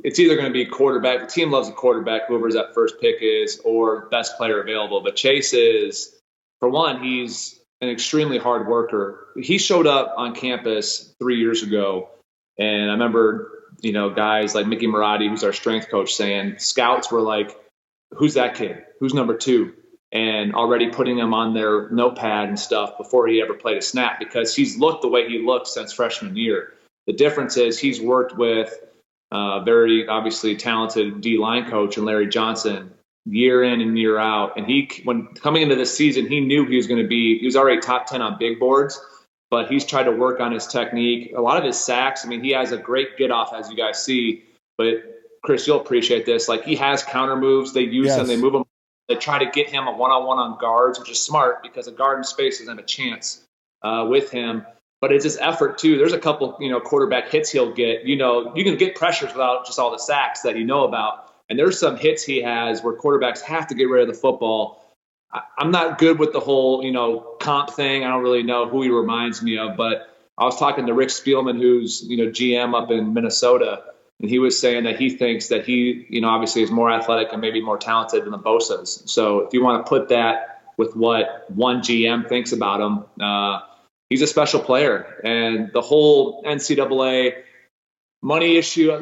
Speaker 3: It's either going to be quarterback. The team loves a quarterback, whoever's that first pick is, or best player available. But Chase is, for one, he's an extremely hard worker. He showed up on campus 3 years ago, and I remember, guys like Mickey Marotti, who's our strength coach, saying scouts were like, "Who's that kid? Who's number 2?" And already putting him on their notepad and stuff before he ever played a snap, because he's looked the way he looked since freshman year. The difference is he's worked with a very obviously talented D-line coach and Larry Johnson year in and year out. And when coming into this season, he knew he was already top 10 on big boards, but he's tried to work on his technique. A lot of his sacks, he has a great get off, as you guys see, but Chris, you'll appreciate this. He has counter moves. They use him, they move him. They try to get him a one-on-one on guards, which is smart because a guard in space doesn't have a chance with him. But it's his effort too. There's a couple, quarterback hits he'll get. You can get pressures without just all the sacks that you know about. And there's some hits he has where quarterbacks have to get rid of the football. I'm not good with the whole, comp thing. I don't really know who he reminds me of. But I was talking to Rick Spielman, who's, GM up in Minnesota. And he was saying that he thinks that he, obviously is more athletic and maybe more talented than the Bosas. So if you want to put that with what one GM thinks about him, he's a special player. And the whole NCAA money issue,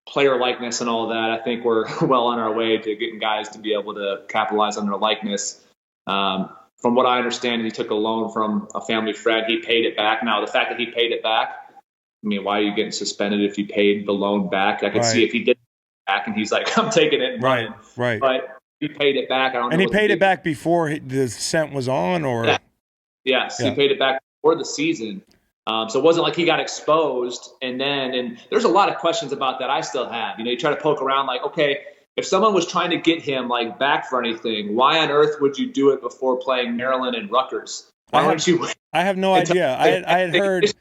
Speaker 3: player likeness and all of that, I think we're well on our way to getting guys to be able to capitalize on their likeness. From what I understand, he took a loan from a family friend. He paid it back. Now, the fact that he paid it back, why are you getting suspended if you paid the loan back? I could see if he did it back and he's like, I'm taking it and running.
Speaker 1: Right.
Speaker 3: But he paid it back. I don't know.
Speaker 1: And he paid it back before the scent was on, or?
Speaker 3: Yeah. Yes, he paid it back before the season. So it wasn't like he got exposed and there's a lot of questions about that I still have. You try to poke around like, okay, if someone was trying to get him like back for anything, why on earth would you do it before playing Maryland and Rutgers? Why wouldn't you?
Speaker 1: I have no idea. I had heard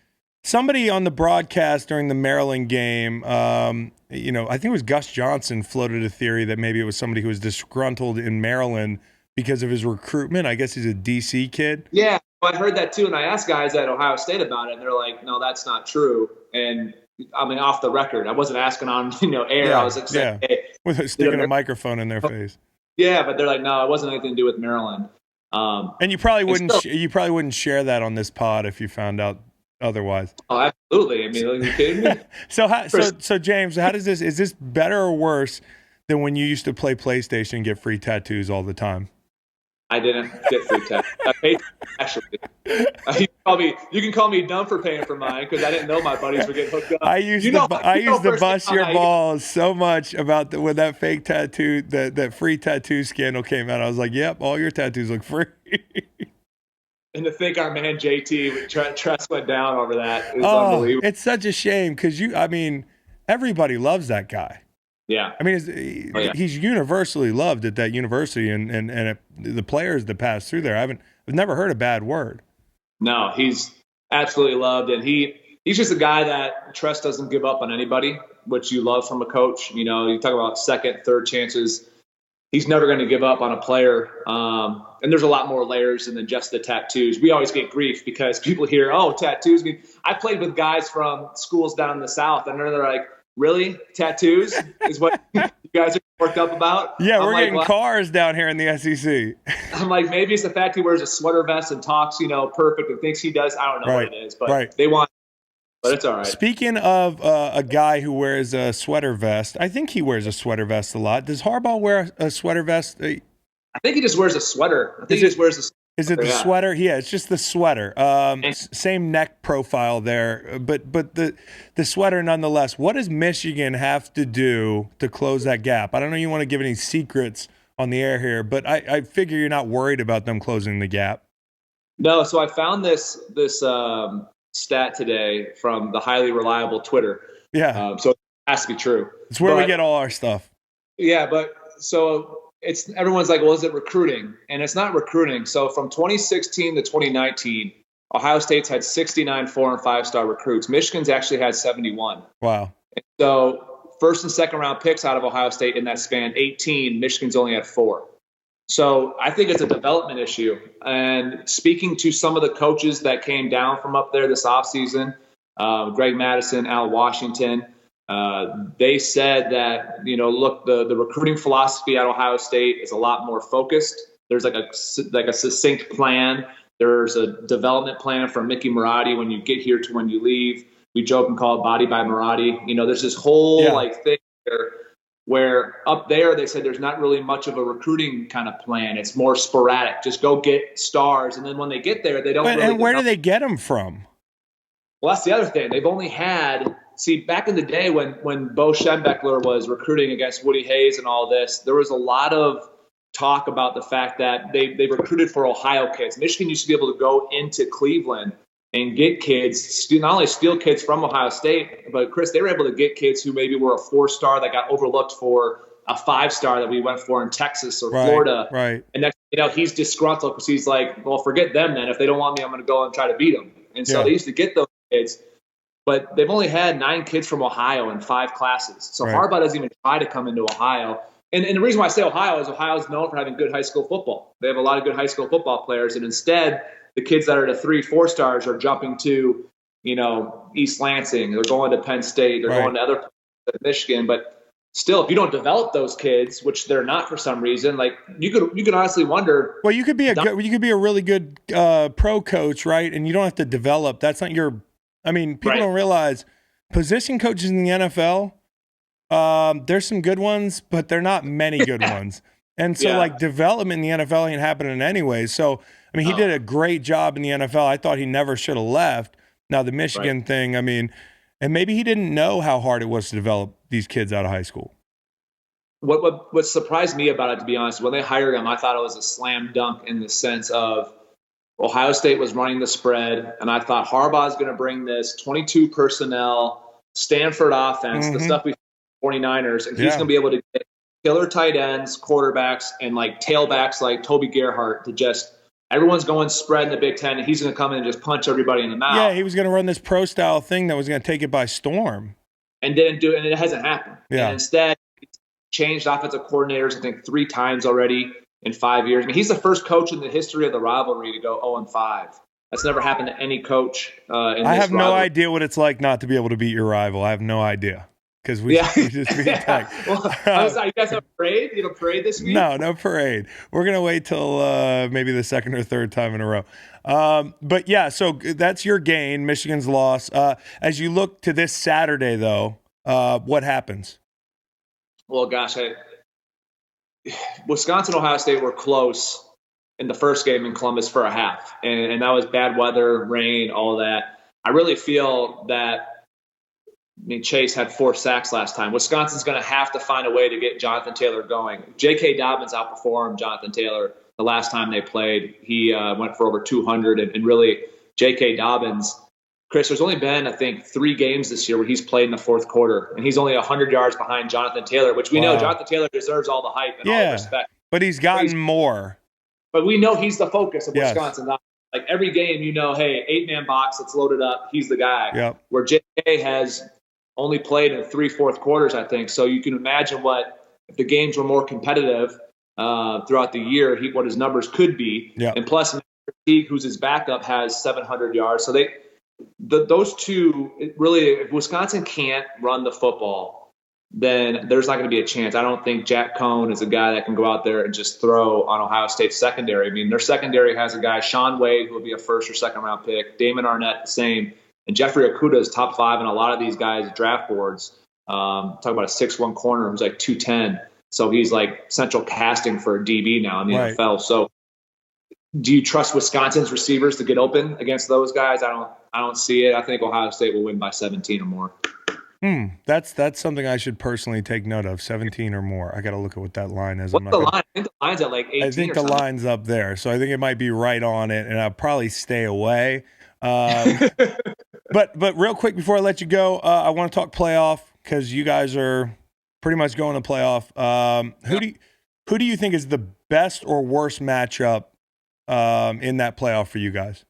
Speaker 1: somebody on the broadcast during the Maryland game, I think it was Gus Johnson floated a theory that maybe it was somebody who was disgruntled in Maryland because of his recruitment. I guess he's a DC kid.
Speaker 3: Yeah, I heard that too. And I asked guys at Ohio State about it, and they're like, no, that's not true. And I mean, off the record, I wasn't asking on, air.
Speaker 1: Yeah,
Speaker 3: I was like, saying, hey,
Speaker 1: sticking a microphone in their face.
Speaker 3: Yeah, but they're like, no, it wasn't anything to do with Maryland.
Speaker 1: And you probably wouldn't share that on this pod if you found out otherwise.
Speaker 3: Oh, absolutely. I mean, are you kidding me?
Speaker 1: So James, how does this? Is this better or worse than when you used to play PlayStation and get free tattoos all the time?
Speaker 3: I didn't get free tattoos. I paid actually. You can call me dumb for paying for mine because I didn't know my buddies were getting hooked up.
Speaker 1: I used to bust your balls so much about when that fake tattoo, that free tattoo scandal came out. I was like, yep, all your tattoos look free.
Speaker 3: And to think our man JT Tress went down over that is unbelievable.
Speaker 1: It's such a shame because everybody loves that guy.
Speaker 3: Yeah,
Speaker 1: I mean, he's universally loved at that university, and the players that pass through there, I've never heard a bad word.
Speaker 3: No, he's absolutely loved, and he's just a guy that Tress doesn't give up on anybody, which you love from a coach. You talk about second, third chances. He's never going to give up on a player. And there's a lot more layers than just the tattoos. We always get grief because people hear, oh, tattoos. I mean, I played with guys from schools down in the South, and they're like, really? Tattoos is what you guys are worked up about?
Speaker 1: Yeah, we're getting cars down here in the SEC.
Speaker 3: I'm like, maybe it's the fact he wears a sweater vest and talks, perfect and thinks he does. I don't know what it is, but they want. But it's all right.
Speaker 1: Speaking of a guy who wears a sweater vest, I think he wears a sweater vest a lot. Does Harbaugh wear a sweater vest?
Speaker 3: I think he just wears a sweater. I think he just wears a sweater.
Speaker 1: Is it the sweater? Yeah, it's just the sweater. Same neck profile there, but the sweater nonetheless. What does Michigan have to do to close that gap? I don't know you want to give any secrets on the air here, but I figure you're not worried about them closing the gap.
Speaker 3: No, so I found this stat today from the highly reliable Twitter.
Speaker 1: Yeah.
Speaker 3: So it has to be true.
Speaker 1: It's where we get all our stuff.
Speaker 3: Yeah, but so everyone's like, well, is it recruiting? And it's not recruiting. So from 2016 to 2019, Ohio State's had 69 4- and 5-star recruits. Michigan's actually had 71.
Speaker 1: Wow.
Speaker 3: And so first and second round picks out of Ohio State in that span, 18. Michigan's only had 4. So I think it's a development issue. And speaking to some of the coaches that came down from up there this offseason, Greg Madison, Al Washington, they said that, look, the recruiting philosophy at Ohio State is a lot more focused. There's like a succinct plan. There's a development plan from Mickey Marotti when you get here to when you leave. We joke and call it Body by Marotti. There's this whole thing where up there they said there's not really much of a recruiting kind of plan. It's more sporadic. Just go get stars, and then when they get there, they don't.
Speaker 1: And where do they get them from?
Speaker 3: Well, that's the other thing. They've only had. See, back in the day when Bo Schembechler was recruiting against Woody Hayes and all this, there was a lot of talk about the fact that they recruited for Ohio kids. Michigan used to be able to go into Cleveland and get kids, not only steal kids from Ohio State, but Chris, they were able to get kids who maybe were a 4-star that got overlooked for a 5-star that we went for in Texas or Florida.
Speaker 1: Right.
Speaker 3: And next, he's disgruntled because he's like, well, forget them then. If they don't want me, I'm going to go and try to beat them. And so they used to get those kids. But they've only had 9 kids from Ohio in 5 classes. So Harbaugh doesn't even try to come into Ohio. And the reason why I say Ohio is Ohio is known for having good high school football. They have a lot of good high school football players. And instead, the kids that are the 3-4 stars are jumping to, East Lansing. They're going to Penn State. They're going to other places like Michigan. But still, if you don't develop those kids, which they're not for some reason, like you could honestly wonder.
Speaker 1: Well, you could be a really good pro coach, right? And you don't have to develop. That's not your. I mean, people don't realize position coaches in the NFL. There's some good ones, but they're not many good ones. And so, development in the NFL ain't happening anyway. So, I mean, he did a great job in the NFL. I thought he never should have left. Now, the Michigan thing, I mean, and maybe he didn't know how hard it was to develop these kids out of high school.
Speaker 3: What surprised me about it, to be honest, when they hired him, I thought it was a slam dunk in the sense of Ohio State was running the spread, and I thought Harbaugh's going to bring this 22 personnel, Stanford offense, the stuff we 49ers, and he's going to be able to get killer tight ends, quarterbacks, and like tailbacks like Toby Gerhart to just everyone's going spread in the Big Ten, and he's going to come in and just punch everybody in the mouth.
Speaker 1: Yeah, he was going to run this pro style thing that was going to take it by storm,
Speaker 3: and didn't do it, and it hasn't happened.
Speaker 1: Yeah.
Speaker 3: And instead, he's changed offensive coordinators, I think 3 times already in 5 years. I mean, he's the first coach in the history of the rivalry to go 0-5. That's never happened to any coach. I
Speaker 1: have no idea what it's like not to be able to beat your rival. I have no idea because we just beat Tech.
Speaker 3: Well, I was like, you guys have a parade? You have a parade this week?
Speaker 1: No parade. We're gonna wait till maybe the second or third time in a row. But yeah, so that's your gain. Michigan's loss. As you look to this Saturday, though, what happens?
Speaker 3: Well, gosh, Wisconsin, Ohio State were close in the first game in Columbus for a half, and that was bad weather, rain, all of that. I really feel that, Chase had 4 sacks last time. Wisconsin's going to have to find a way to get Jonathan Taylor going. J.K. Dobbins outperformed Jonathan Taylor the last time they played. He went for over 200, and really J.K. Dobbins, Chris, there's only been, I think, 3 games this year where he's played in the fourth quarter, and he's only 100 yards behind Jonathan Taylor, which we know Jonathan Taylor deserves all the hype and all the respect.
Speaker 1: But he's gotten more.
Speaker 3: But we know he's the focus of Wisconsin. Like every game, hey, 8-man box, it's loaded up. He's the guy.
Speaker 1: Yep.
Speaker 3: Where J.K. has only played in 3 fourth quarters, I think. So you can imagine if the games were more competitive throughout the year, what his numbers could be.
Speaker 1: Yep.
Speaker 3: And plus, Teague, who's his backup, has 700 yards. So those two, if Wisconsin can't run the football, then there's not going to be a chance. I don't think Jack Cohn is a guy that can go out there and just throw on Ohio State's secondary. I mean, their secondary has a guy, Sean Wade, who will be a first or second round pick, Damon Arnett, the same, and Jeffrey Okudah is top 5 in a lot of these guys' draft boards. Talk about a 6'1" corner who's like 210. So he's like central casting for a DB now in the NFL. So do you trust Wisconsin's receivers to get open against those guys? I don't see it. I think Ohio State will win by 17 or more.
Speaker 1: That's something I should personally take note of. 17 or more. I got to look at what that line is.
Speaker 3: What's the line? I think the line's at like 18.
Speaker 1: I think the line's up there, so I think it might be right on it, and I'll probably stay away. But real quick before I let you go, I want to talk playoff because you guys are pretty much going to playoff. Who do you think is the best or worst matchup in that playoff for you guys?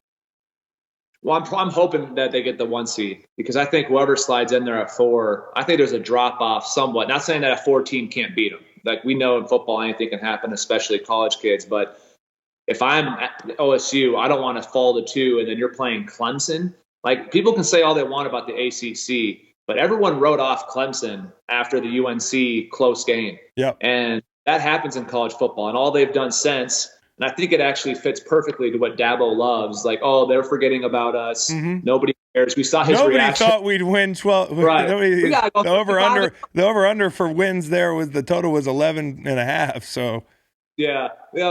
Speaker 3: Well, I'm hoping that they get the 1 seed because I think whoever slides in there at 4, I think there's a drop off somewhat. Not saying that a 4 team can't beat them. Like we know in football, anything can happen, especially college kids. But if I'm at OSU, I don't want to fall to 2, and then you're playing Clemson. Like people can say all they want about the ACC, but everyone wrote off Clemson after the UNC close game.
Speaker 1: Yep.
Speaker 3: And that happens in college football, and all they've done since. And I think it actually fits perfectly to what Dabo loves. Like, they're forgetting about us. Mm-hmm. Nobody cares. We saw his reaction.
Speaker 1: Nobody thought we'd win 12. Right. The over-under for wins there was the total was 11.5. So.
Speaker 3: Yeah. We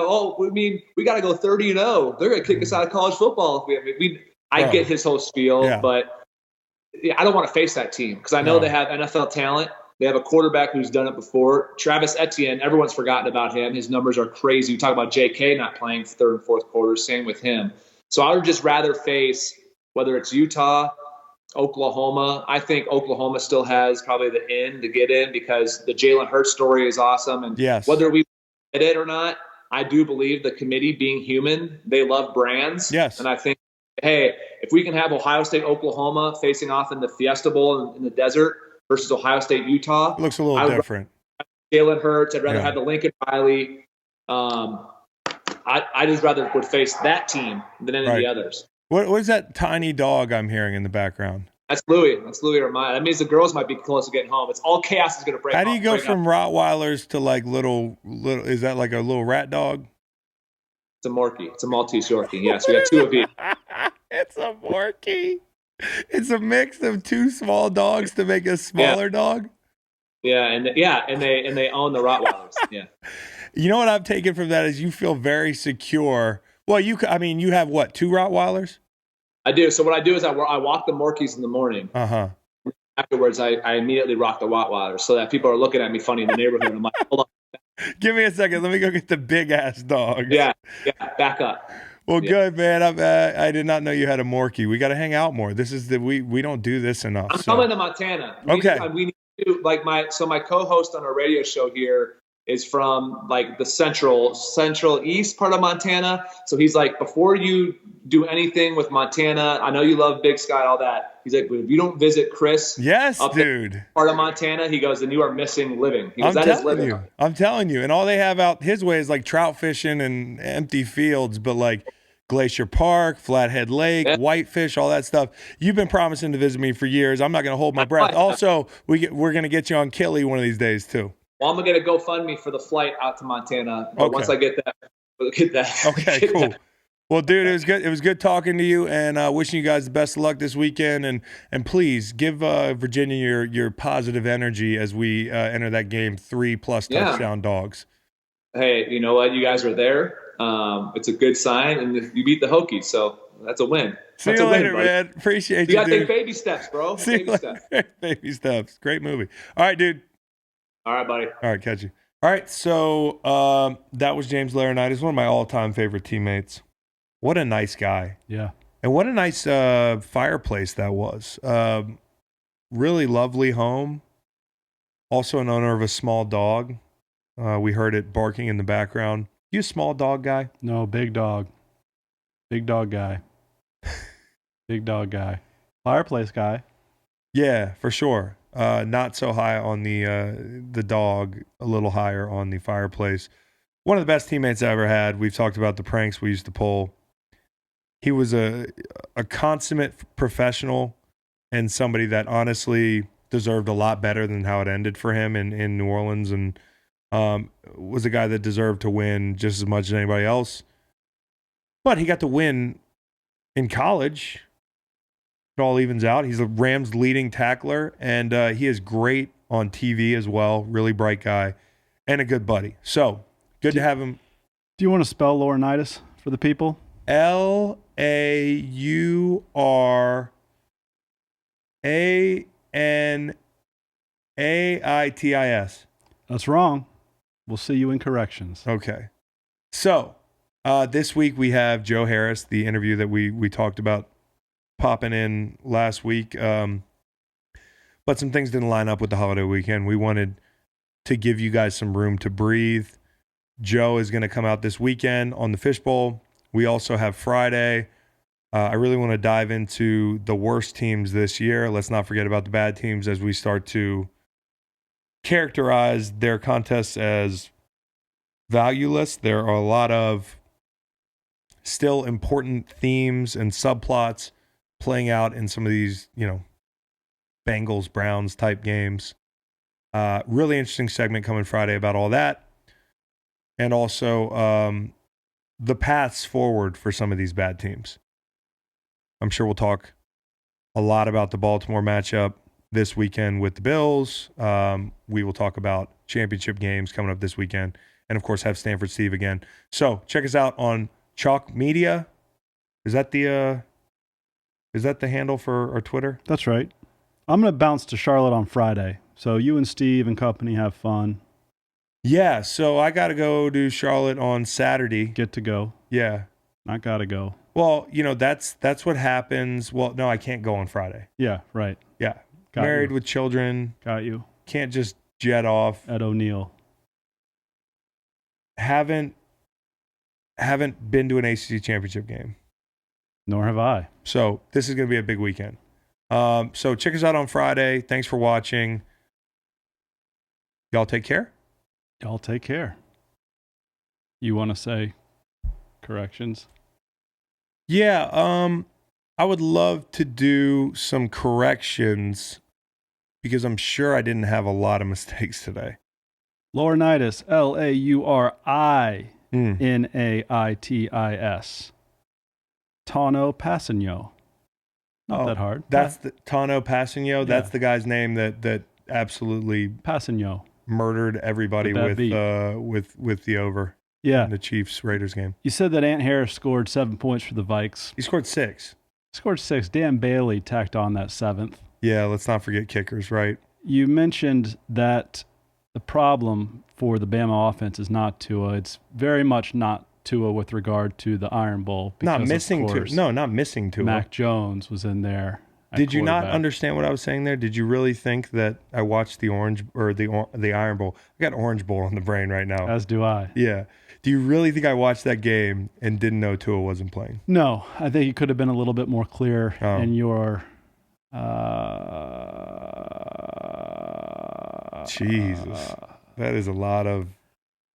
Speaker 3: got to go 30-0. They're going to kick us out of college football. I get his whole spiel, but I don't want to face that team because I know they have NFL talent. They have a quarterback who's done it before. Travis Etienne, everyone's forgotten about him. His numbers are crazy. We talk about J.K. not playing third and fourth quarters. Same with him. So I would just rather face whether it's Utah, Oklahoma. I think Oklahoma still has probably the in to get in because the Jalen Hurts story is awesome. And whether we get it or not, I do believe the committee, being human, they love brands.
Speaker 1: Yes.
Speaker 3: And I think, hey, if we can have Ohio State, Oklahoma facing off in the Fiesta Bowl in the desert, versus Ohio State, Utah.
Speaker 1: It looks a little different.
Speaker 3: Jalen Hurts. I'd rather have the Lincoln Riley. I just rather would face that team than any of the others.
Speaker 1: What is that tiny dog I'm hearing in the background?
Speaker 3: That's Louie. That's Louie or mine. That means the girls might be close to getting home. It's all chaos is going to break.
Speaker 1: How do you go from Rottweilers to like little? Is that like a little rat dog?
Speaker 3: It's a Morkie. It's a Maltese Yorkie. Yes, we got 2 of each.
Speaker 1: It's a Morkie. It's a mix of 2 small dogs to make a smaller dog.
Speaker 3: Yeah, and they own the Rottweilers. Yeah.
Speaker 1: You know what I've taken from that is you feel very secure. Well, you have what, 2 Rottweilers?
Speaker 3: I do. So what I do is I walk the Morkies in the morning.
Speaker 1: Uh-huh.
Speaker 3: Afterwards, I immediately rock the Rottweilers so that people are looking at me funny in the neighborhood. I'm like, hold on.
Speaker 1: Give me a second. Let me go get the big ass dog.
Speaker 3: Yeah. Back up.
Speaker 1: Well, good, man. I did not know you had a Morkie. We got to hang out more. This is we don't do this enough.
Speaker 3: I'm coming to Montana. We need to do, like, my co-host on our radio show here is from like the central east part of Montana. So he's like, before you do anything with Montana, I know you love Big Sky, all that. He's like, but if you don't visit Chris,
Speaker 1: yes,
Speaker 3: up
Speaker 1: dude,
Speaker 3: part of Montana, he goes, then you are missing living. He goes,
Speaker 1: I'm telling you, and all they have out his way is like trout fishing and empty fields, but like Glacier Park, Flathead Lake, Whitefish, all that stuff. You've been promising to visit me for years. I'm not going to hold my breath. Also, we're going to get you on Killy one of these days too.
Speaker 3: Well, I'm going to go fund me for the flight out to Montana. But once I get that.
Speaker 1: Okay, cool. Well, dude, it was good. It was good talking to you, and wishing you guys the best of luck this weekend. And please give Virginia your positive energy as we enter that game. 3+ touchdown dogs.
Speaker 3: Hey, you know what? You guys are there. It's a good sign, and you beat the Hokies, so that's a win.
Speaker 1: See you later, man. Appreciate you.
Speaker 3: You got to take baby steps, bro. Baby steps.
Speaker 1: Baby steps. Great movie. All right, dude.
Speaker 3: All right, buddy.
Speaker 1: All right, catch you. All right, so that was James Laurinaitis, one of my all-time favorite teammates. What a nice guy.
Speaker 2: Yeah.
Speaker 1: And what a nice fireplace that was. Really lovely home. Also an owner of a small dog. We heard it barking in the background. You a small dog guy?
Speaker 2: No, big dog. Big dog guy. Big dog guy. Fireplace guy.
Speaker 1: Yeah, for sure. Not so high on the dog, a little higher on the fireplace. One of the best teammates I ever had. We've talked about the pranks we used to pull. He was a consummate professional and somebody that honestly deserved a lot better than how it ended for him in New Orleans, and was a guy that deserved to win just as much as anybody else. But he got to win in college. It all evens out. He's the Rams' leading tackler, and he is great on TV as well. Really bright guy and a good buddy. So good to have him.
Speaker 2: Do you want to spell Laurinaitis for the people?
Speaker 1: Lauraitis.
Speaker 2: That's wrong. We'll see you in corrections.
Speaker 1: Okay. So this week we have Joe Harris, the interview that we talked about popping in last week. But some things didn't line up with the holiday weekend. We wanted to give you guys some room to breathe. Joe is going to come out this weekend on the Fishbowl. We also have Friday. I really want to dive into the worst teams this year. Let's not forget about the bad teams as we start to characterize their contests as valueless. There are a lot of still important themes and subplots playing out in some of these, Bengals, Browns type games. Really interesting segment coming Friday about all that. And also the paths forward for some of these bad teams. I'm sure we'll talk a lot about the Baltimore matchup this weekend with the Bills. We will talk about championship games coming up this weekend. And, of course, have Stanford Steve again. So check us out on Chalk Media. Is that the handle for our Twitter?
Speaker 2: That's right. I'm going to bounce to Charlotte on Friday. So you and Steve and company have fun.
Speaker 1: Yeah, so I got to go to Charlotte on Saturday.
Speaker 2: Get to go.
Speaker 1: Yeah.
Speaker 2: Not got to go.
Speaker 1: Well, that's what happens. Well, no, I can't go on Friday.
Speaker 2: Yeah, right.
Speaker 1: Yeah.
Speaker 2: Got
Speaker 1: Married
Speaker 2: you.
Speaker 1: with children.
Speaker 2: Got you.
Speaker 1: Can't just jet off.
Speaker 2: Ed O'Neill.
Speaker 1: Haven't been to an ACC championship game.
Speaker 2: Nor have I.
Speaker 1: So this is going to be a big weekend. So check us out on Friday. Thanks for watching. Y'all take care.
Speaker 2: Y'all take care. You want to say corrections?
Speaker 1: Yeah, I would love to do some corrections because I'm sure I didn't have a lot of mistakes today.
Speaker 2: Laurinaitis, Laurinaitis. Tano Passigno. Not that hard.
Speaker 1: That's the Tano Passigno. Yeah. That's the guy's name that absolutely
Speaker 2: Passigno
Speaker 1: murdered everybody with the over.
Speaker 2: Yeah.
Speaker 1: In the Chiefs-Raiders game.
Speaker 2: You said that Ant Harris scored 7 points for the Vikes.
Speaker 1: He scored 6.
Speaker 2: Scored 6. Dan Bailey tacked on that 7th.
Speaker 1: Yeah, let's not forget kickers, right?
Speaker 2: You mentioned that the problem for the Bama offense is not Tua. It's very much not Tua with regard to the Iron Bowl.
Speaker 1: Not
Speaker 2: because,
Speaker 1: missing
Speaker 2: of
Speaker 1: Tua.
Speaker 2: course,
Speaker 1: No, not missing Tua.
Speaker 2: Mac Jones was in there.
Speaker 1: Did you not understand what I was saying there? Did you really think that I watched the Orange or the Iron Bowl? I got Orange Bowl on the brain right now.
Speaker 2: As do I.
Speaker 1: Yeah. Do you really think I watched that game and didn't know Tua wasn't playing?
Speaker 2: No, I think you could have been a little bit more clear in your.
Speaker 1: Jesus, that is a lot of.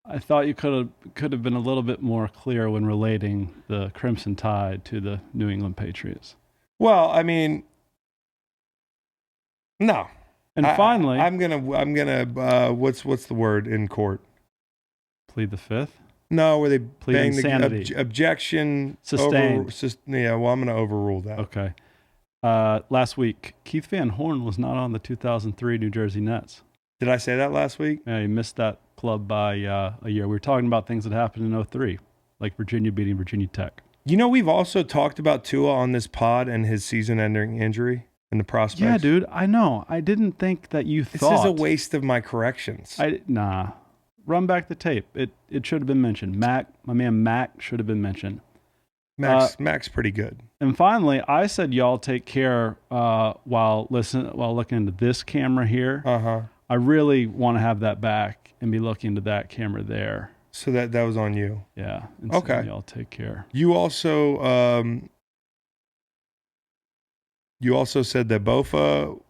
Speaker 2: I thought you could have been a little bit more clear when relating the Crimson Tide to the New England Patriots.
Speaker 1: Well, I mean, no.
Speaker 2: And finally,
Speaker 1: I'm gonna. What's the word in court?
Speaker 2: Plead the fifth.
Speaker 1: No, where they
Speaker 2: plead
Speaker 1: bang
Speaker 2: insanity.
Speaker 1: the objection
Speaker 2: sustained.
Speaker 1: Yeah, well, I'm gonna overrule that.
Speaker 2: Okay. Last week, Keith Van Horn was not on the 2003 New Jersey Nets.
Speaker 1: Did I say that last week?
Speaker 2: Yeah, he missed that club by a year. We were talking about things that happened in 2003, like Virginia beating Virginia Tech.
Speaker 1: You know, we've also talked about Tua on this pod and his season-ending injury and the prospects.
Speaker 2: Yeah, dude, I know. I didn't think that you thought.
Speaker 1: This is a waste of my corrections.
Speaker 2: Nah. Run back the tape. It should have been mentioned. My man Mac should have been mentioned.
Speaker 1: Mac's pretty good.
Speaker 2: And finally, I said y'all take care while looking into this camera here.
Speaker 1: Uh-huh.
Speaker 2: I really want to have that back and be looking into that camera there.
Speaker 1: So that was on you.
Speaker 2: Yeah. And
Speaker 1: okay.
Speaker 2: So y'all take care.
Speaker 1: You also said that Bofa